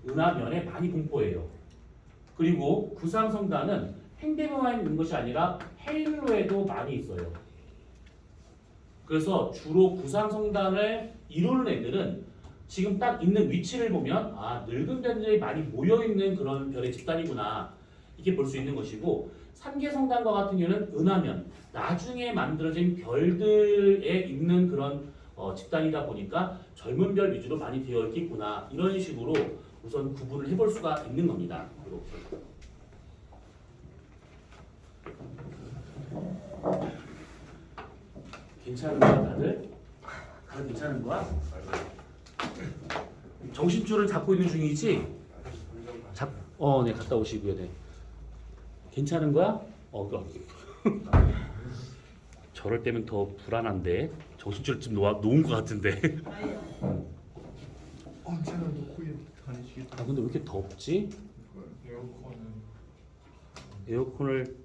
은하면에 많이 분포해요. 그리고 구상성단은 팽대부만 있는 것이 아니라 헤일로에도 많이 있어요. 그래서 주로 구상성단을 이루는 애들은 지금 딱 있는 위치를 보면 늙은 별들이 많이 모여있는 그런 별의 집단이구나 이렇게 볼 수 있는 것이고 삼계성단과 같은 경우는 은하면 나중에 만들어진 별들에 있는 그런 집단이다 보니까 젊은 별 위주로 많이 되어 있겠구나 이런 식으로 우선 구분을 해볼 수가 있는 겁니다. 이렇게. 괜찮은 거야 다들? 다들 괜찮은 거야? 정신줄을 잡고 있는 중이지? 네 갔다 오시고요. 네. 괜찮은 거야? 그럼. 저럴 때면 더 불안한데 정신줄을 좀 놓은 것 같은데. 언제나 놓고 다니시겠다. 근데 왜 이렇게 덥지? 에어컨을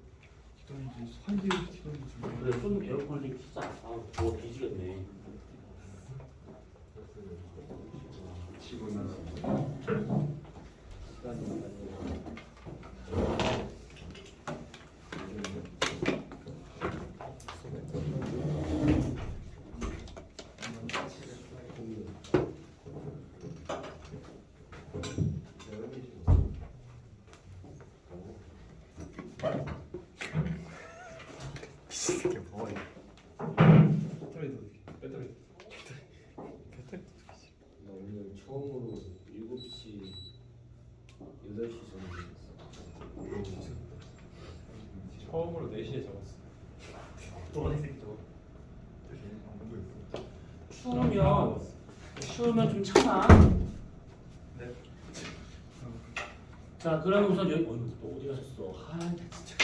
기다리지 산지에 기다리지. 그래 좀 에어컨을 좀 키자. 더워 뒤지겠네. 처음으로 7시 8시 전에 했어. 처음으로 4시에 적었어. 추우면 좀 참아. 자, 그럼 우선 여기 또 어디 가셨어? 아, 나 진짜.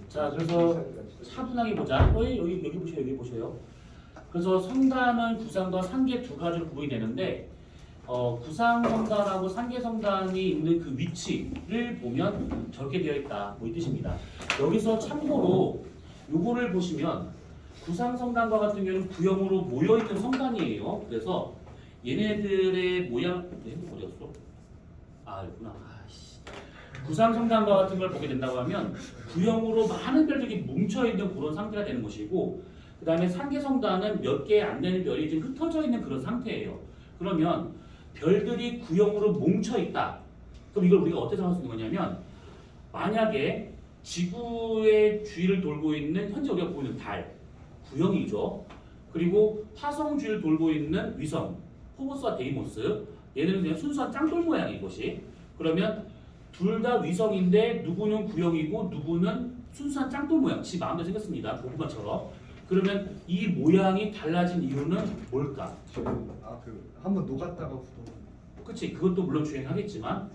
자, 그래서 차분하게 보자. 여기 보세요, 여기 보세요. 그래서 성단은 구상과 상계 두 가지로 구분이 되는데, 구상성단하고 상계성단이 있는 그 위치를 보면 저렇게 되어 있다. 뭐 이 뜻입니다. 여기서 참고로 요거를 보시면 구상성단과 같은 경우는 구형으로 모여있는 성단이에요. 그래서 얘네들의 모양, 어디 갔어? 아, 여기구나. 아씨. 구상성단과 같은 걸 보게 된다고 하면 구형으로 많은 별들이 뭉쳐있는 그런 상태가 되는 것이고, 그 다음에 상계성단은 몇 개 안 되는 별이 좀 흩어져 있는 그런 상태예요. 그러면 별들이 구형으로 뭉쳐있다. 그럼 이걸 우리가 어떻게 생각할 수 있는 거냐면, 만약에 지구의 주위를 돌고 있는 현재 우리가 보고 있는 달, 구형이죠. 그리고 화성 주위를 돌고 있는 위성, 포보스와 데이모스, 얘네는 그냥 순수한 짱돌 모양이 이것이. 그러면 둘 다 위성인데 누구는 구형이고 누구는 순수한 짱돌 모양, 지 마음대로 생겼습니다. 고구마처럼. 그러면 이 모양이 달라진 이유는 뭘까? 한번 녹았다가 굳어. 그치, 그것도 물론 주행하겠지만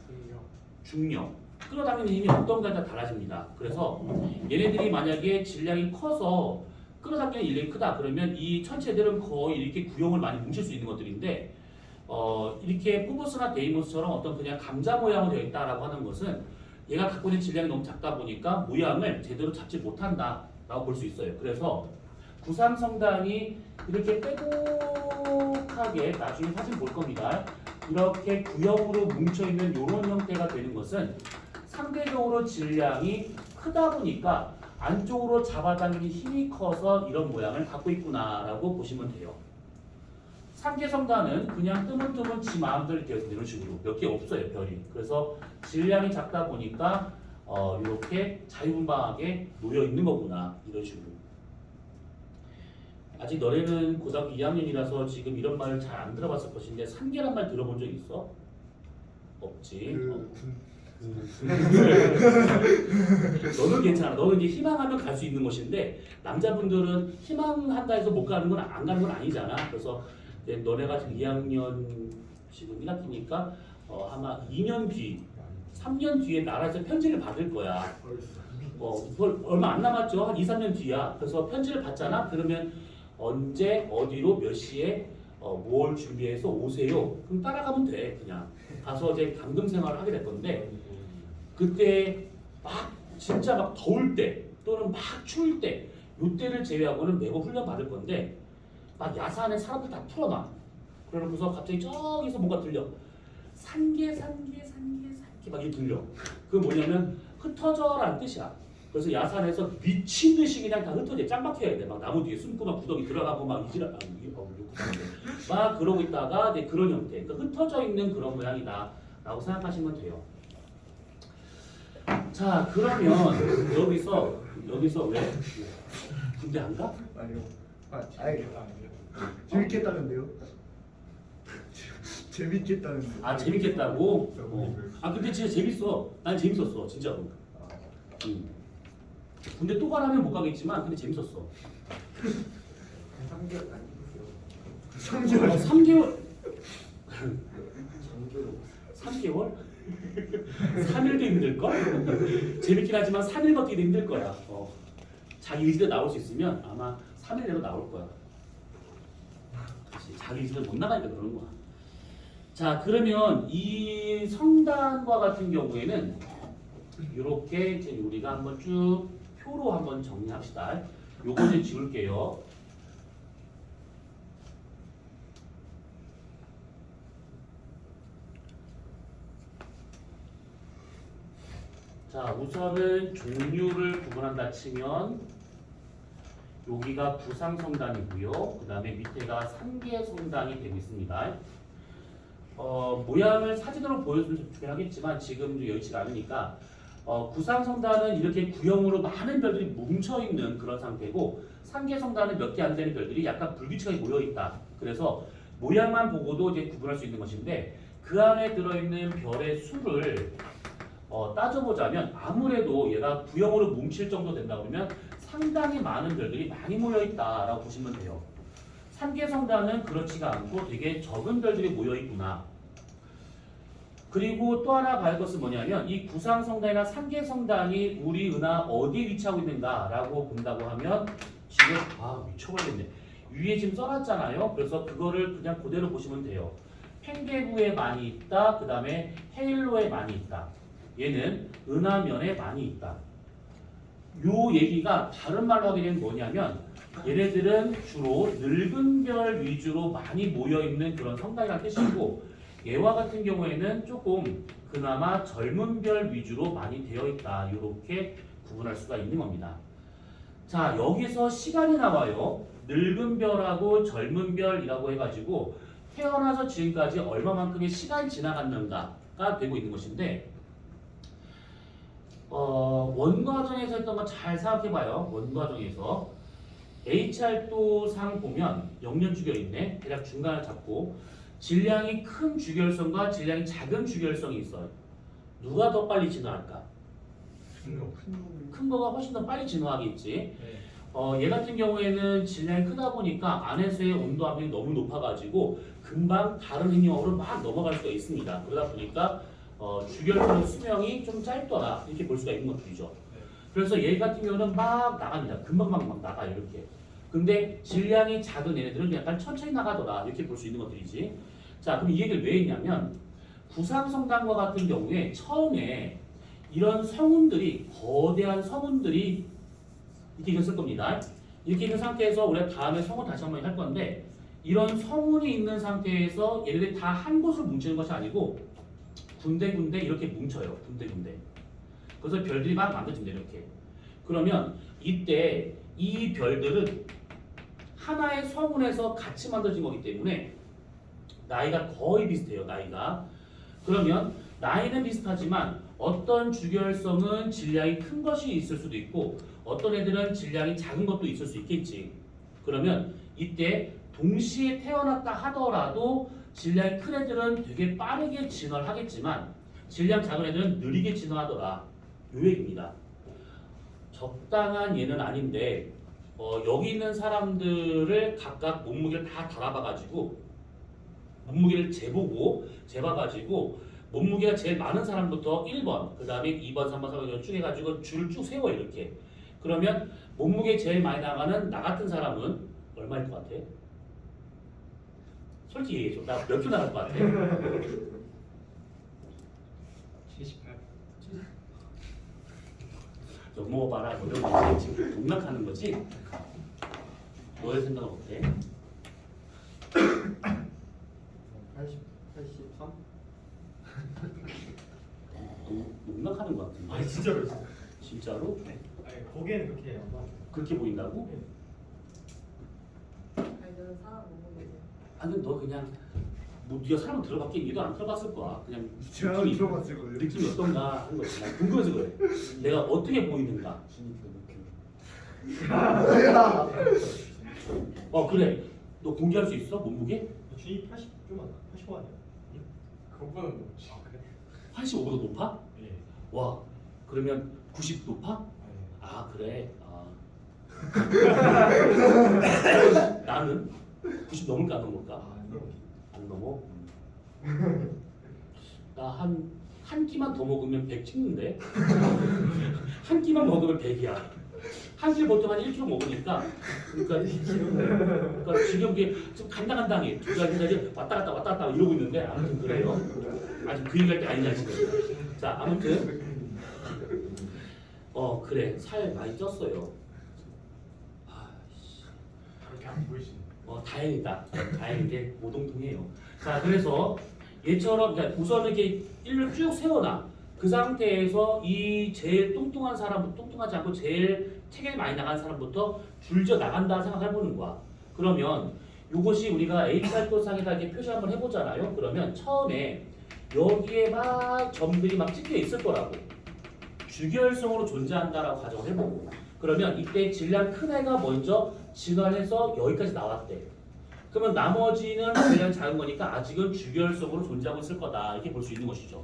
중력, 끌어당기는 힘이 어떤 가지 다 달라집니다. 그래서 얘네들이 만약에 질량이 커서 끌어당기는 인력이 크다 그러면 이 천체들은 거의 이렇게 구형을 많이 뭉칠 수 있는 것들인데, 이렇게 포보스나 데이모스처럼 어떤 그냥 감자 모양으로 되어 있다라고 하는 것은 얘가 갖고 있는 질량이 너무 작다 보니까 모양을 제대로 잡지 못한다라고 볼 수 있어요. 그래서 구상성단이 이렇게 빼곡하게, 나중에 사진 볼 겁니다. 이렇게 구형으로 뭉쳐있는 이런 형태가 되는 것은 상대적으로 질량이 크다 보니까 안쪽으로 잡아당기는 힘이 커서 이런 모양을 갖고 있구나라고 보시면 돼요. 상계성단은 그냥 뜨문뜨문 지 마음대로 되어 있는 이런 식으로 몇 개 없어요, 별이. 그래서 질량이 작다 보니까 이렇게 자유분방하게 놓여 있는 거구나, 이런 식으로. 아직 너네는 고등학교 2학년이라서 지금 이런 말을 잘 안 들어봤을 것인데, 상계란 말 들어본 적 있어? 없지. 너는 괜찮아. 너는 이제 희망하면 갈 수 있는 것인데, 남자분들은 희망한다 해서 못 가는 건 안 가는 건 아니잖아. 그래서 이제 너네가 지금 2학년 지금 1학기니까 아마 2년 뒤, 3년 뒤에 나라에서 편지를 받을 거야. 얼마 안 남았죠. 한 2, 3년 뒤야. 그래서 편지를 받잖아. 그러면 언제 어디로 몇 시에 뭘 준비해서 오세요. 그럼 따라가면 돼. 그냥 가서 이제 감금 생활을 하게 될 건데, 그때 막 진짜 막 더울 때 또는 막 추울 때, 요때를 제외하고는 매번 훈련 받을 건데, 막 야산에 사람들 다 풀어놔. 그러고서 갑자기 저기서 뭔가 들려. 산개 막 이게 들려. 그게 뭐냐면 흩어져라는 뜻이야. 그래서 야산에서 미친 듯이 그냥 다 흩어져. 짱 박혀야 돼. 막 나무 뒤에 숨고 막 구덩이 들어가고 막 막 그러고 있다가 이제 그런 형태. 그러니까 흩어져 있는 그런 모양이다라고 생각하시면 돼요. 자, 그러면 여기서 왜 군대 안 가? 아니요. 재밌겠다는데요? 재밌겠다는데. 아, 재밌겠다고? 근데 진짜 재밌어. 난 재밌었어, 진짜로. 군대 또 가라면 못 가겠지만, 근데 재밌었어. 3개월. 3개월? 3개월? 3일도 힘들걸? 재밌긴 하지만 3일 버티기도 힘들 거야. 자기 의지로 나올 수 있으면 아마 3일 내로 나올 거야. 그치, 자기 의지로 못 나가니까 그러는 거야. 자, 그러면 이 성단과 같은 경우에는 이렇게 이제 우리가 한번 쭉 표로 한번 정리합시다. 요거 이제 지울게요. 자, 우선은 종류를 구분한다 치면 여기가 구상성단이고요. 그 다음에 밑에가 상계성단이 되고 있습니다. 모양을 사진으로 보여주면 좋긴 하겠지만 지금 여의치가 않으니까 구상성단은 이렇게 구형으로 많은 별들이 뭉쳐있는 그런 상태고 상계성단은 몇 개 안 되는 별들이 약간 불규칙하게 모여있다. 그래서 모양만 보고도 이제 구분할 수 있는 것인데 그 안에 들어있는 별의 수를 따져보자면 아무래도 얘가 구형으로 뭉칠 정도 된다 그러면 상당히 많은 별들이 많이 모여있다라고 보시면 돼요. 상계성단은 그렇지가 않고 되게 적은 별들이 모여있구나. 그리고 또 하나 봐야 할 것은 뭐냐면 이 구상성단이나 상계성단이 우리 은하 어디에 위치하고 있는가라고 본다고 하면 지금 미쳐버리겠네. 위에 지금 써놨잖아요. 그래서 그거를 그냥 그대로 보시면 돼요. 팽개부에 많이 있다. 그 다음에 헤일로에 많이 있다. 얘는 은하면에 많이 있다. 요 얘기가 다른 말로 하게 되면 뭐냐면 얘네들은 주로 늙은 별 위주로 많이 모여있는 그런 성단이라는 뜻이고 얘와 같은 경우에는 조금 그나마 젊은 별 위주로 많이 되어 있다. 이렇게 구분할 수가 있는 겁니다. 자, 여기서 시간이 나와요. 늙은 별하고 젊은 별이라고 해가지고 태어나서 지금까지 얼마만큼의 시간이 지나갔는가가 되고 있는 것인데 원과정에서 했던 거 잘 생각해봐요. 원과정에서 H활도상 보면 영년주결 있네. 대략 중간을 잡고 질량이 큰 주결성과 질량이 작은 주결성이 있어요. 누가 더 빨리 진화할까? 큰 거가 훨씬 더 빨리 진화하겠지. 얘 같은 경우에는 질량이 크다 보니까 안에서의 온도 압력이 너무 높아가지고 금방 다른 행령으로 막 넘어갈 수가 있습니다. 그러다 보니까 주결성 수명이 좀 짧더라 이렇게 볼 수가 있는 것들이죠. 그래서 얘 같은 경우는 막 나갑니다. 금방 막 나가 이렇게. 근데 질량이 작은 얘네들은 약간 천천히 나가더라 이렇게 볼 수 있는 것들이지. 자, 그럼 이 얘기를 왜 했냐면 구상성단과 같은 경우에 처음에 이런 성운들이 거대한 성운들이 이렇게 있을 겁니다. 이렇게 있는 상태에서 우리가 다음에 성운 다시 한번 할 건데 이런 성운이 있는 상태에서 얘네들이 다 한 곳으로 뭉치는 것이 아니고 군데군데 이렇게 뭉쳐요. 군데군데. 그래서 별들이 막 만들어집니다. 이렇게. 그러면 이때 이 별들은 하나의 성운에서 같이 만들어진 거기 때문에 나이가 거의 비슷해요. 나이가. 그러면 나이는 비슷하지만 어떤 주결성은 질량이 큰 것이 있을 수도 있고 어떤 애들은 질량이 작은 것도 있을 수 있겠지. 그러면 이때 동시에 태어났다 하더라도 질량이 큰 애들은 되게 빠르게 진화를 하겠지만 질량 작은 애들은 느리게 진화하더라. 요 얘기입니다. 적당한 예는 아닌데 여기 있는 사람들을 각각 몸무게를 다 달아봐가지고 몸무게를 재봐가지고 몸무게가 제일 많은 사람부터 1번, 그 다음에 2번, 3번, 4번 쭉 해가지고 줄을 쭉 세워 이렇게. 그러면 몸무게 제일 많이 나가는 나 같은 사람은 얼마일 것 같아? 솔직히 얘기해줘. 나 몇 킬로 나갈 것 같아? 78. 넘어봐라. 너네 지금 농락하는 거지? 너의 생각은 어때? 83? 농락하는 것 같은데. 아니 진짜로 진짜. 진짜로? 아니 거기에는 그렇게 안 나와요. 그렇게 보인다고? 아니 저는 사람 몸무게 아니 너 그냥 뭐 네가 사람 들어봤긴 얘도 안 들어봤을 거야. 그냥 제가 느낌이 들어봤을 거예요. 느낌이 어떤가 하는 거지. 난 궁금해서 그래. 내가 어떻게 보이는가. 그래. 너 공개할 수 있어? 몸무게? 준이 80 좀안 85 아니야? 그것보다 높지. 아 그래? 85보다 높아? 예. 와. 그러면 90 높아? 아니. 아 그래. 나는 90 넘을까 안 넘을까? 아 그럼. 안 넘어? 나 한 끼만 더 먹으면 100 찍는데? 한 끼만 먹으면 100이야. 한 끼 보통 한 1kg 먹으니까 그러니까 지금 이게 좀 간당간당해. 두 가지 왔다 갔다 이러고 있는데 아무튼 그래요. 아직 그 얘기할 때 아니냐 지금. 자 아무튼 그래 살 많이 쪘어요. 그렇게 안 보이시네. 다행이다. 다행인데 오동통해요. 자 그래서 얘처럼 그러니까 우선 이렇게 일로 쭉 세워놔. 그 상태에서 이 제일 뚱뚱한 사람, 뚱뚱하지 않고 제일 체격이 많이 나간 사람부터 줄져 나간다 생각해보는 거야. 그러면 이것이 우리가 H활도상에다 이렇게 표시 한번 해보잖아요. 그러면 처음에 여기에 막 점들이 막 찍혀 있을 거라고. 주결성으로 존재한다라고 가정을 해보고 그러면 이때 질량 큰 애가 먼저 진화해서 여기까지 나왔대. 그러면 나머지는 질량 작은 거니까 아직은 주결성으로 존재하고 있을 거다 이렇게 볼 수 있는 것이죠.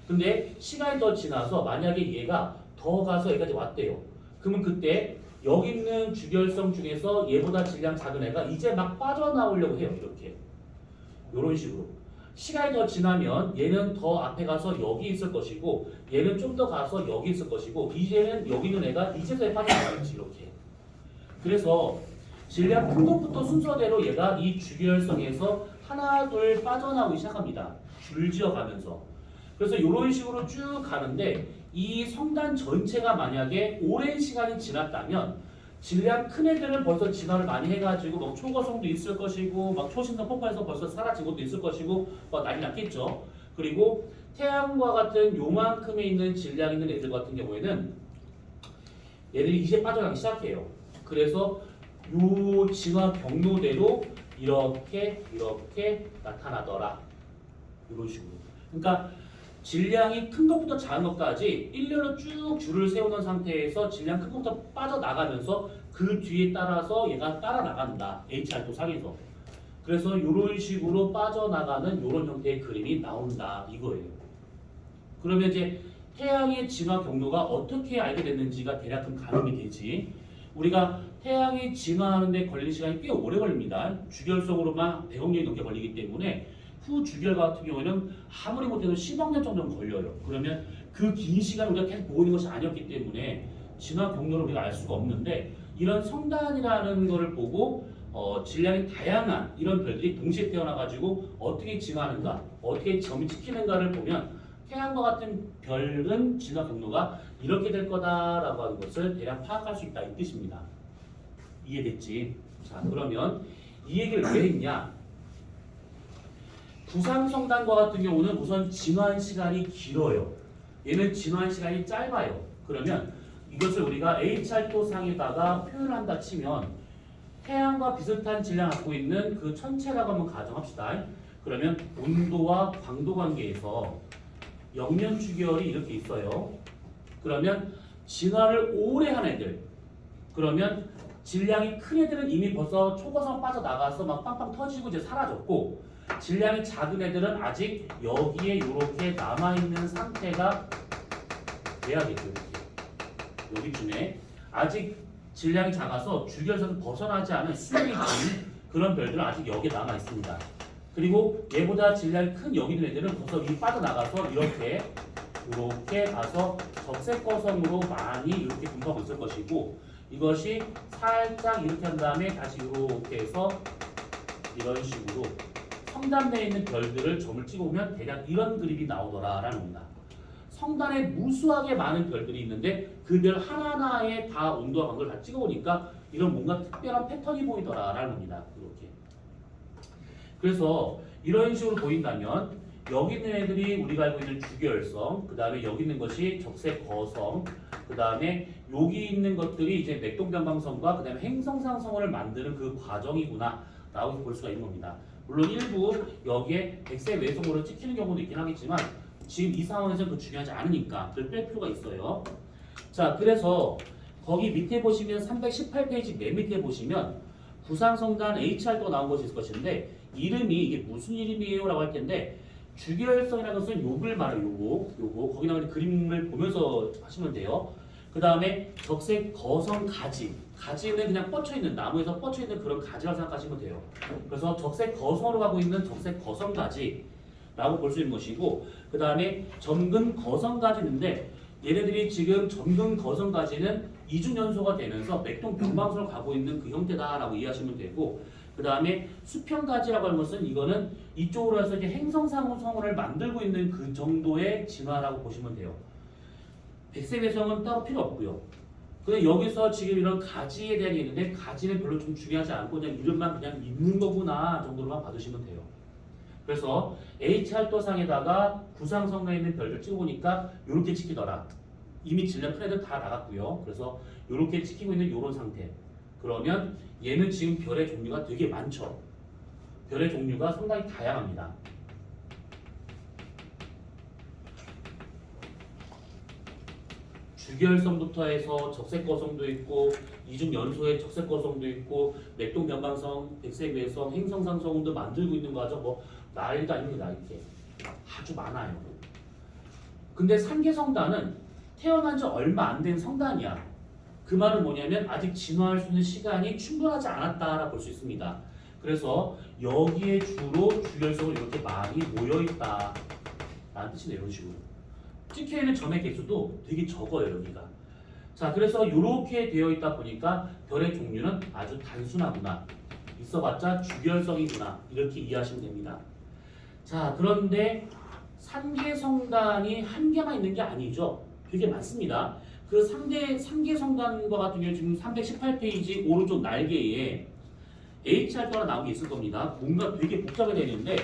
근데 시간이 더 지나서 만약에 얘가 더 가서 여기까지 왔대요. 그러면 그때 여기 있는 주결성 중에서 얘보다 질량 작은 애가 이제 막 빠져나오려고 해요. 이렇게 이런 식으로 시간이 더 지나면 얘는 더 앞에 가서 여기 있을 것이고 얘는 좀 더 가서 여기 있을 것이고 이제는 여기 있는 애가 이제서야 빠져나갈지 이렇게. 그래서 질량 큰 것부터 순서대로 얘가 이 주결성에서 하나 둘 빠져나오기 시작합니다. 줄지어 가면서. 그래서 이런 식으로 쭉 가는데 이 성단 전체가 만약에 오랜 시간이 지났다면 질량 큰 애들은 벌써 진화를 많이 해가지고 막 초거성도 있을 것이고 막 초신성 폭발해서 벌써 사라진 것도 있을 것이고 막 난리 났겠죠. 그리고 태양과 같은 요만큼에 있는 질량 있는 애들 같은 경우에는 얘들이 이제 빠져나가기 시작해요. 그래서 요 진화 경로대로 이렇게 나타나더라. 이런 식으로. 그러니까 질량이 큰 것부터 작은 것까지 일렬로 쭉 줄을 세우는 상태에서 질량 큰 것부터 빠져나가면서 그 뒤에 따라서 얘가 따라 나간다. HR 또 상에서. 그래서 이런 식으로 빠져나가는 이런 형태의 그림이 나온다. 이거예요. 그러면 이제 태양의 진화 경로가 어떻게 알게 됐는지가 대략 좀 가늠이 되지. 우리가 태양이 진화하는데 걸리는 시간이 꽤 오래 걸립니다. 주결성으로만 100억 년이 넘게 걸리기 때문에 후 주결 같은 경우에는 아무리 못해도 10억 년 정도는 걸려요. 그러면 그 긴 시간 우리가 계속 보고 있는 것이 아니었기 때문에 진화 경로를 우리가 알 수가 없는데 이런 성단이라는 거를 보고 질량이 다양한 이런 별들이 동시에 태어나가지고 어떻게 진화하는가, 어떻게 점이 찍히는가를 보면 태양과 같은 별은 진화 경로가 이렇게 될 거다라고 하는 것을 대략 파악할 수 있다 이 뜻입니다. 이해됐지? 자, 그러면 이 얘기를 왜 했냐? 부상성단과 같은 경우는 우선 진화한 시간이 길어요. 얘는 진화한 시간이 짧아요. 그러면 이것을 우리가 H알토상에다가 표현한다 치면 태양과 비슷한 질량 갖고 있는 그 천체라고 한번 가정합시다. 그러면 온도와 광도 관계에서 영년 주결이 이렇게 있어요. 그러면 진화를 오래 한 애들, 그러면 질량이 큰 애들은 이미 벌써 초고성 빠져나가서 막 빵빵 터지고 이제 사라졌고 질량이 작은 애들은 아직 여기에 이렇게 남아있는 상태가 돼야겠죠. 여기쯤에 아직 질량이 작아서 주결선을 벗어나지 않은 수명이 긴 그런 별들은 아직 여기에 남아있습니다. 그리고 얘보다 질량이 큰 여기 있는 애들은 벌써 이 빠져나가서 이렇게 가서 적색거성으로 많이 이렇게 분포하고 있을 것이고 이것이 살짝 이렇게 한 다음에 다시 이렇게 해서 이런 식으로 성단내에 있는 별들을 점을 찍어보면 대략 이런 그림이 나오더라라는 겁니다. 성단에 무수하게 많은 별들이 있는데 그 별 하나하나에 다 온도와 광도를 다 찍어보니까 이런 뭔가 특별한 패턴이 보이더라라는 겁니다. 이렇게. 그래서 이런 식으로 보인다면 여기 있는 애들이 우리가 알고 있는 주결성, 그 다음에 여기 있는 것이 적색거성, 그 다음에 여기 있는 것들이 이제 맥동변광성과 그 다음에 행성상성을 만드는 그 과정이구나 라고 볼 수가 있는 겁니다. 물론 일부 여기에 백색 외성으로 찍히는 경우도 있긴 하겠지만 지금 이 상황에서는 그 중요하지 않으니까 그걸 뺄 필요가 있어요. 자, 그래서 거기 밑에 보시면 318페이지 맨 밑에 보시면 부상성단 HR도 나온 것이 있을 것인데 이름이 이게 무슨 이름이에요? 라고 할 텐데 주결성이라는 것은 요걸 말해요. 요거 거기 나오는 그림을 보면서 하시면 돼요. 그 다음에 적색 거성 가지는 그냥 뻗쳐있는 나무에서 뻗쳐있는 그런 가지라고 생각하시면 돼요. 그래서 적색 거성으로 가고 있는 적색 거성 가지라고 볼 수 있는 것이고 그 다음에 점근 거성 가지인데 얘네들이 지금 점근 거성 가지는 이중 연소가 되면서 맥동 변방선을 가고 있는 그 형태다라고 이해하시면 되고 그 다음에 수평 가지라고 하는 것은 이거는 이쪽으로 해서 이제 행성상성을 만들고 있는 그 정도의 진화라고 보시면 돼요. 백색 외성은 따로 필요 없고요. 근데 여기서 지금 이런 가지에 대한 얘기인데 가지는 별로 좀 중요하지 않고 그냥 이름만 그냥 있는 거구나 정도로만 봐주시면 돼요. 그래서 H알토상에다가 구상성에 있는 별들 찍어보니까 이렇게 찍히더라. 이미 질량 큰 애들 다 나갔고요. 그래서 이렇게 찍히고 있는 이런 상태. 그러면 얘는 지금 별의 종류가 되게 많죠. 별의 종류가 상당히 다양합니다. 주결성부터 해서 적색거성도 있고 이중 연소의 적색거성도 있고 맥동 변방성, 백색 외성, 행성상성도 만들고 있는 거죠. 뭐 난리도 아닙니다. 이렇게 아주 많아요. 근데 삼계성단은 태어난 지 얼마 안 된 성단이야. 그 말은 뭐냐면 아직 진화할 수 있는 시간이 충분하지 않았다라고 볼 수 있습니다. 그래서 여기에 주로 주결성을 이렇게 많이 모여있다 라는 뜻이네요. 이런 식으로 찍혀있는 점의 개수도 되게 적어요. 여기가. 자, 그래서 이렇게 되어 있다 보니까 별의 종류는 아주 단순하구나, 있어봤자 주결성이구나, 이렇게 이해하시면 됩니다. 자, 그런데 삼계성단이 한 개만 있는 게 아니죠. 되게 많습니다. 그 삼계성단과 같은 경우 지금 318페이지 오른쪽 날개에 HR도가 나온 게 있을 겁니다. 뭔가 되게 복잡하게 되는데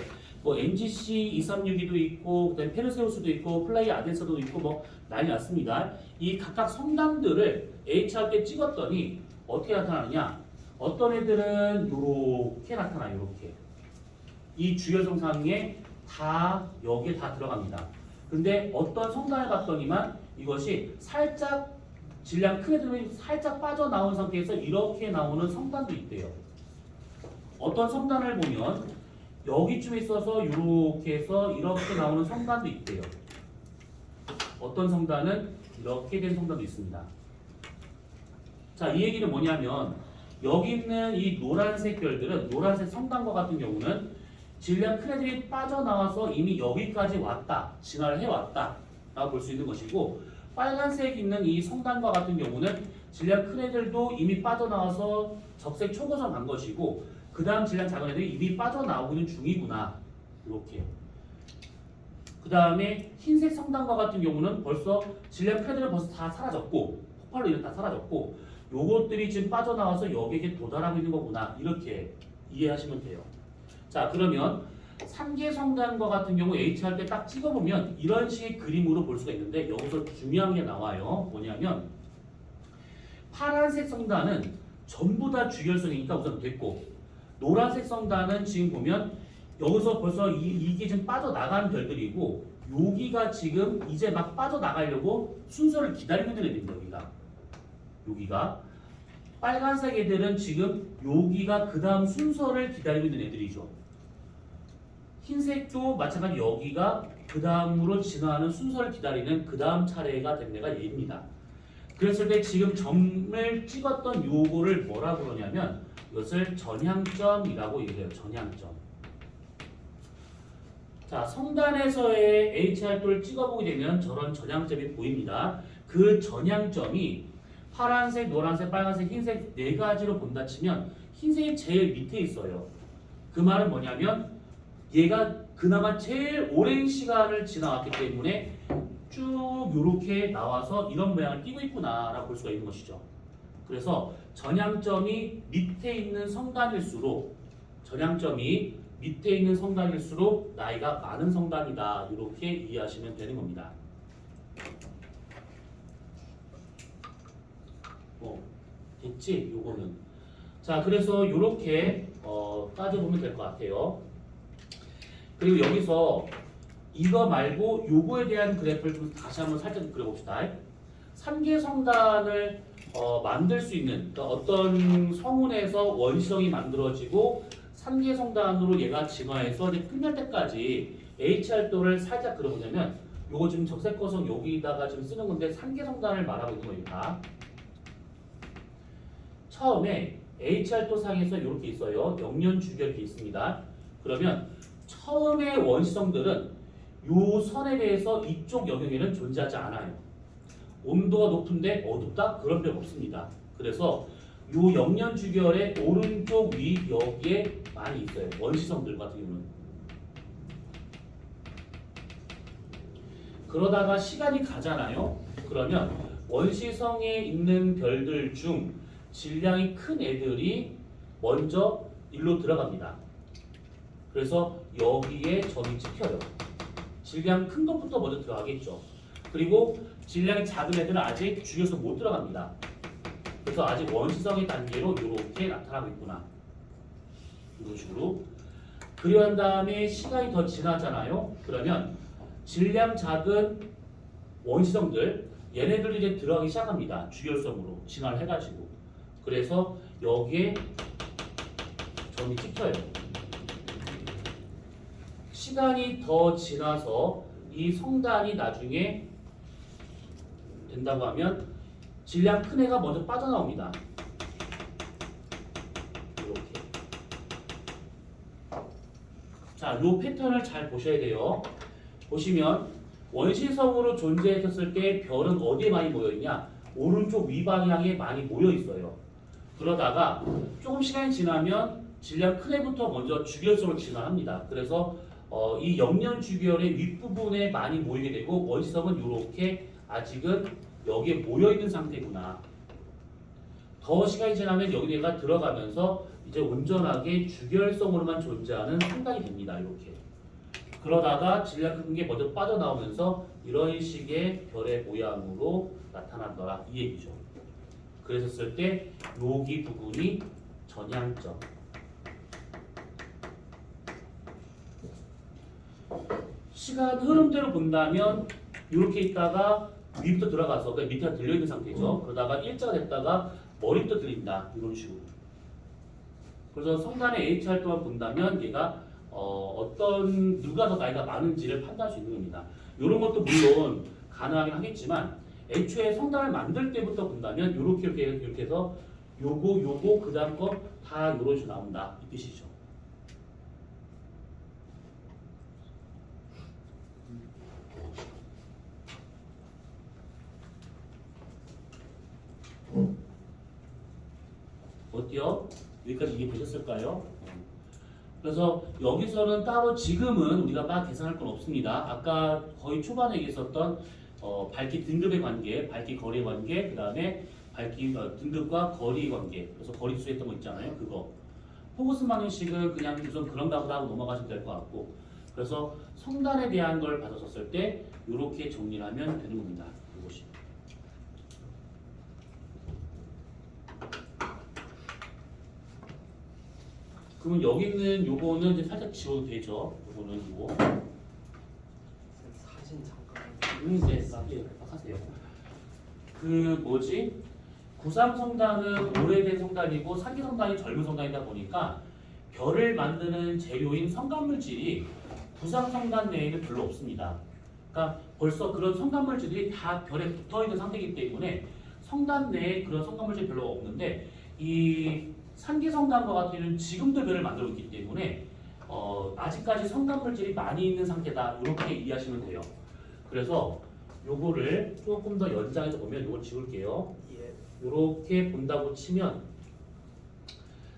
뭐 NGC 2362도 있고 그다음에 페르세우스도 있고 플라이 아데스도 있고 뭐 난리 났습니다. 이 각각 성단들을 HR 때 찍었더니 어떻게 나타나느냐? 어떤 애들은 이렇게 나타나요. 이렇게 이 주결성상에 다 여기에 다 들어갑니다. 근데 어떤 성단을 봤더니만 이것이 살짝 질량 큰 애들이 살짝 빠져나온 상태에서 이렇게 나오는 성단도 있대요. 어떤 성단을 보면 여기쯤에 있어서 이렇게 해서 이렇게 나오는 성단도 있대요. 어떤 성단은 이렇게 된 성단도 있습니다. 자, 이 얘기는 뭐냐면 여기 있는 이 노란색 별들은, 노란색 성단과 같은 경우는 질량 큰 애들이 빠져나와서 이미 여기까지 왔다, 진화를 해왔다 라고 볼 수 있는 것이고, 빨간색 있는 이 성단과 같은 경우는 질량 큰 애들도 이미 빠져나와서 적색 초고선 간 것이고, 그 다음 질량 작은 애들이 이미 빠져나오고 있는 중이구나, 이렇게. 그 다음에 흰색 성단과 같은 경우는 벌써 질량 큰 애들은 벌써 다 사라졌고, 폭발로 인해 다 사라졌고, 요것들이 지금 빠져나와서 여기에 도달하고 있는 거구나, 이렇게 이해하시면 돼요. 자, 그러면 삼계성단과 같은 경우 HR 때 딱 찍어보면 이런 식의 그림으로 볼 수가 있는데, 여기서 중요한 게 나와요. 뭐냐면 파란색 성단은 전부 다 주결성이니까 우선 됐고, 노란색 성단은 지금 보면 여기서 벌써 이게 지금 빠져나간 별들이고, 여기가 지금 이제 막 빠져나가려고 순서를 기다리고 있는 애들입니다. 여기가 빨간색 애들은 지금 여기가 그 다음 순서를 기다리고 있는 애들이죠. 흰색도 마찬가지 여기가 그 다음으로 진화하는 순서를 기다리는 그 다음 차례가 된 애가 얘입니다. 그랬을 때 지금 점을 찍었던 요거를 뭐라 그러냐면 이것을 전향점이라고 얘기해요. 전향점. 자, 성단에서의 HR도를 찍어보게 되면 저런 전향점이 보입니다. 그 전향점이 파란색, 노란색, 빨간색, 흰색 네 가지로 본다 치면 흰색이 제일 밑에 있어요. 그 말은 뭐냐면 얘가 그나마 제일 오랜 시간을 지나왔기 때문에 쭉 이렇게 나와서 이런 모양을 띠고 있구나 라고 볼 수가 있는 것이죠. 그래서 전향점이 밑에 있는 성단일수록 나이가 많은 성단이다, 이렇게 이해하시면 되는 겁니다. 됐지? 요거는. 자, 그래서 이렇게 따져보면 될 것 같아요. 그리고 여기서 이거 말고 요거에 대한 그래프를 좀 다시 한번 살짝 그려봅시다. 삼계성단을 만들 수 있는, 그러니까 어떤 성운에서 원시성이 만들어지고 삼계성단으로 얘가 진화해서 이제 끝날 때까지 HR도를 살짝 그려보자면, 요거 지금 적색거성 여기다가 지금 쓰는 건데 삼계성단을 말하고 있는 거니까, 처음에 HR도 상에서 이렇게 있어요. 영년주결이 있습니다. 그러면 처음에 원시성들은 요 선에 대해서 이쪽 영역에는 존재하지 않아요. 온도가 높은데 어둡다? 그런 적 없습니다. 그래서 요 영년주결의 오른쪽 위 여기에 많이 있어요. 원시성들 같은 경우는. 그러다가 시간이 가잖아요. 그러면 원시성에 있는 별들 중 질량이 큰 애들이 먼저 일로 들어갑니다. 그래서 여기에 점이 찍혀요. 질량 큰 것부터 먼저 들어가겠죠. 그리고 질량이 작은 애들은 아직 주결서 못 들어갑니다. 그래서 아직 원시성의 단계로 이렇게 나타나고 있구나, 이런 식으로. 그리고 한 다음에 시간이 더 지나잖아요. 그러면 질량 작은 원시성들, 얘네들이 이제 들어가기 시작합니다. 주결성으로 진화를 해가지고. 그래서 여기에 점이 찍혀요. 시간이 더 지나서 이 성단이 나중에 된다고 하면 질량 큰 애가 먼저 빠져나옵니다. 이렇게. 자, 요 패턴을 잘 보셔야 돼요. 보시면 원시성으로 존재했었을 때 별은 어디에 많이 모여 있냐? 오른쪽 위방향에 많이 모여 있어요. 그러다가 조금 시간이 지나면 질량 큰 애부터 먼저 주결성으로 진화합니다. 그래서 이 영년 주결의 윗부분에 많이 모이게 되고 원시성은 이렇게 아직은 여기에 모여 있는 상태구나. 더 시간이 지나면 여기가 들어가면서 이제 온전하게 주결성으로만 존재하는 성단이 됩니다. 이렇게. 그러다가 질량 큰 게 먼저 빠져나오면서 이런 식의 별의 모양으로 나타난더라 이 얘기죠. 그랬었을 때 여기 부분이 전향점. 시간 흐름대로 본다면 이렇게 있다가 위부터 들어가서 그러니까 밑에가 들려있는 상태죠. 그러다가 일자가 됐다가 머리부터 들린다. 이런 식으로. 그래서 성단의 H 활동을 본다면 얘가 어떤 누가 더 나이가 많은지를 판단할 수 있는 겁니다. 이런 것도 물론 가능하긴 하겠지만 애초에 성단을 만들 때부터 본다면 이렇게 해서 요거 그 다음 거 다 이런 식으로 나온다 이 뜻이죠. 어때요? 여기까지 이해 되셨을까요? 그래서 여기서는 따로 지금은 우리가 막 계산할 건 없습니다. 아까 거의 초반에 얘기했었던 밝기 등급의 관계, 밝기 거리 관계, 그 다음에 밝기 등급과 거리 관계, 그래서 거리수 했던 거 있잖아요. 그거. 포그슨 방정식은 그냥 우선 그런가 보다 하고 넘어가시면 될 것 같고, 그래서 성단에 대한 걸 받았었을 때 이렇게 정리를 하면 되는 겁니다. 이것이. 그러면 여기 있는 요거는 이제 살짝 지워도 되죠. 요거는 이거. 사진 잠깐. 네, 막 하세요. 그 뭐지? 구상 성단은 오래된 성단이고 산기 성단이 젊은 성단이다 보니까 별을 만드는 재료인 성간물질이 구상 성단 내에는 별로 없습니다. 그러니까 벌써 그런 성간물질이 다 별에 붙어 있는 상태이기 때문에 성단 내에 그런 성간물질이 별로 없는데 이 산기 성단과 같은 경우는 지금도 별을 만들고 있기 때문에 아직까지 성간물질이 많이 있는 상태다. 이렇게 이해하시면 돼요. 그래서 요거를 조금 더 연장해서 보면 요걸 지울게요. 이렇게 본다고 치면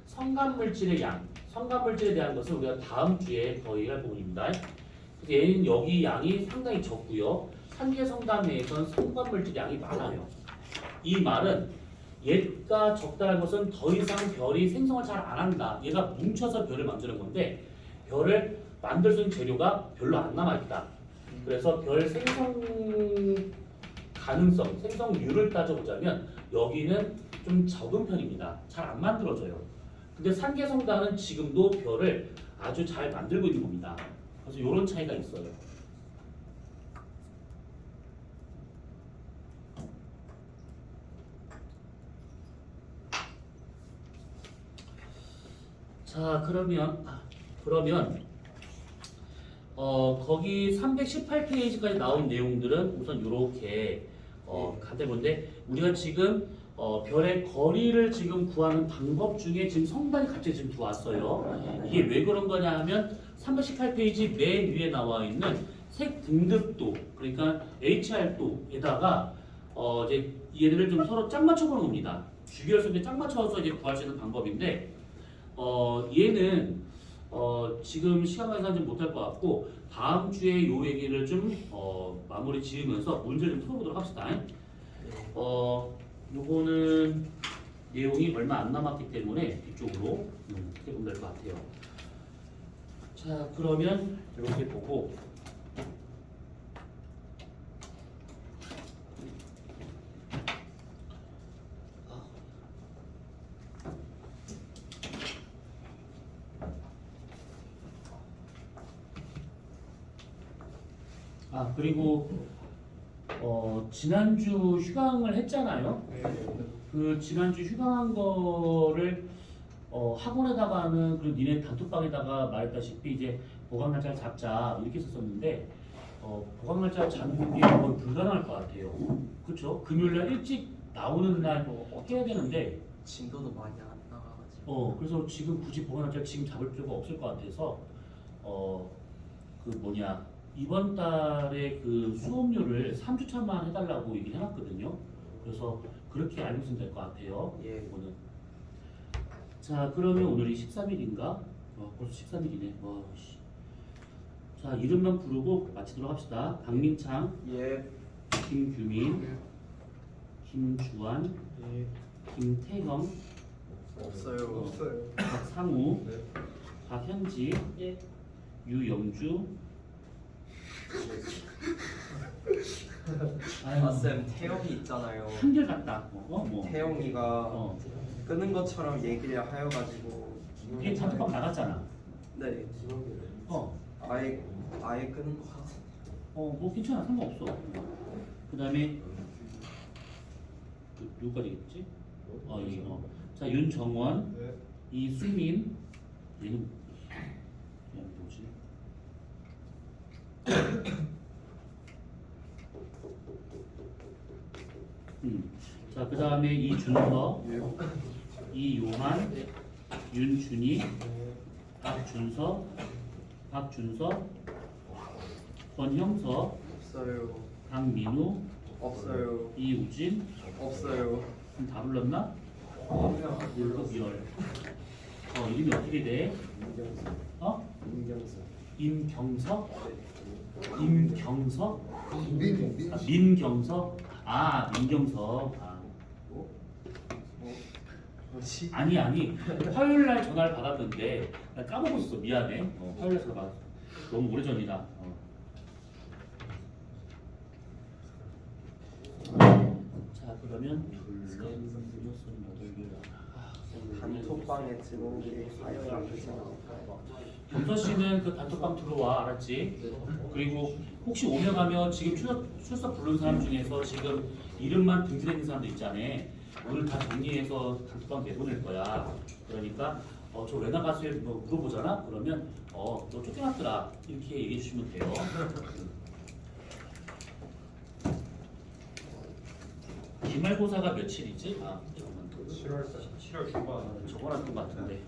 성간물질의 양, 성간물질에 대한 것은 우리가 다음 주에 더 얘기할 부분입니다. 그래서 얘는 여기 양이 상당히 적고요. 산계 성단 내에선 성간물질 양이 많아요. 이 말은 얘가 적다는 것은 더 이상 별이 생성을 잘 안 한다. 얘가 뭉쳐서 별을 만드는 건데 별을 만들 수 있는 재료가 별로 안 남아있다. 그래서 별 생성 가능성, 생성률을 따져보자면 여기는 좀 적은 편입니다. 잘 안 만들어져요. 근데 산계 성단은 지금도 별을 아주 잘 만들고 있는 겁니다. 그래서 이런 차이가 있어요. 자, 그러면 거기 318페이지까지 나온 내용들은 우선 이렇게 간단히 본데 우리가 지금 별의 거리를 지금 구하는 방법 중에 지금 성단이 갑자기 지금 들어왔어요. 이게 왜 그런 거냐 하면 318페이지 맨 위에 나와 있는 색 등급도, 그러니까 HR도에다가 이제 얘들을 좀 서로 짝 맞춰 보는 겁니다. 주기열성에 짝 맞춰서 이제 구할 수 있는 방법인데 얘는 지금 시간 관계상 못할 것 같고 다음 주에 요 얘기를 좀 마무리 지으면서 문제를 좀 풀어보도록 합시다. 요거는 내용이 얼마 안 남았기 때문에 뒤쪽으로 이렇게 보면 될 것 같아요. 자, 그러면 이렇게 보고 그리고 지난주 휴강을 했잖아요. 그 지난주 휴강한 거를 학원에다가는 그리고 니네 단톡방에다가 말했다시피 이제 보강 날짜를 잡자 이렇게 썼었는데 보강 날짜 잡는 게 거의 불가능할 것 같아요. 그렇죠? 금요일날 일찍 나오는 날 해야 되는데 진도도 많이 안 나가가지고. 그래서 지금 굳이 보강 날짜 지금 잡을 필요가 없을 것 같아서 이번 달에 그 수업료를 3주차만 해달라고 얘기를 해놨거든요. 그래서 그렇게 알고 있으면 될 것 같아요. 예. 이거는. 자, 그러면 오늘이 13일인가? 벌써 13일이네. 와, 씨. 자, 이름만 부르고 마치도록 합시다. 박민창, 예. 김규민, 김주환, 예. 김태형, 없어요. 없어요. 박상우, 네. 박현지, 예. 유영주. 쌤 태영이 있잖아요. 한결같다. 뭐. 태영이가 끄는 것처럼 얘기를 하여가지고. 이게 단톡방 나갔잖아. 네. 아예 끄는 것 같아. 뭐 괜찮아. 상관없어. 그 다음에 누구까지 있지? 여기 자, 윤정원, 네. 이수민, 얘는 뭐지? 자, 그 다음에 이준서, 이요한, 윤준희, 박준서, 권형서, 없어요. 강민우, 없어요. 이우진. 없어요. 그럼 다 불렀나? 일곱 열. 이름이 어떻게 돼? 임경석? 임경석? 민경석? 민경석. 뭐지? 아니 화요일 날 전화를 받았는데 나 까먹었어. 미안해. 화요일 날 전화 받았어. 너무 오래전이다. 자, 그러면 단톡방에 들어오는 게 하여야 되잖아. 경서 씨는 그 단톡방 들어와, 알았지? 그리고 혹시 오면 가면 지금 출석 부른 사람 중에서 지금 이름만 등재되어 있는 사람도 있잖아. 오늘 다 정리해서 단톡방 내보낼 거야. 그러니까 저 왜 나갔어요? 뭐 물어보잖아. 그러면 너 쫓겨났더라 이렇게 얘기해 주시면 돼요. 기말고사가 며칠이지? 잠깐만. 7월 중반. 저번에 한것 같은데.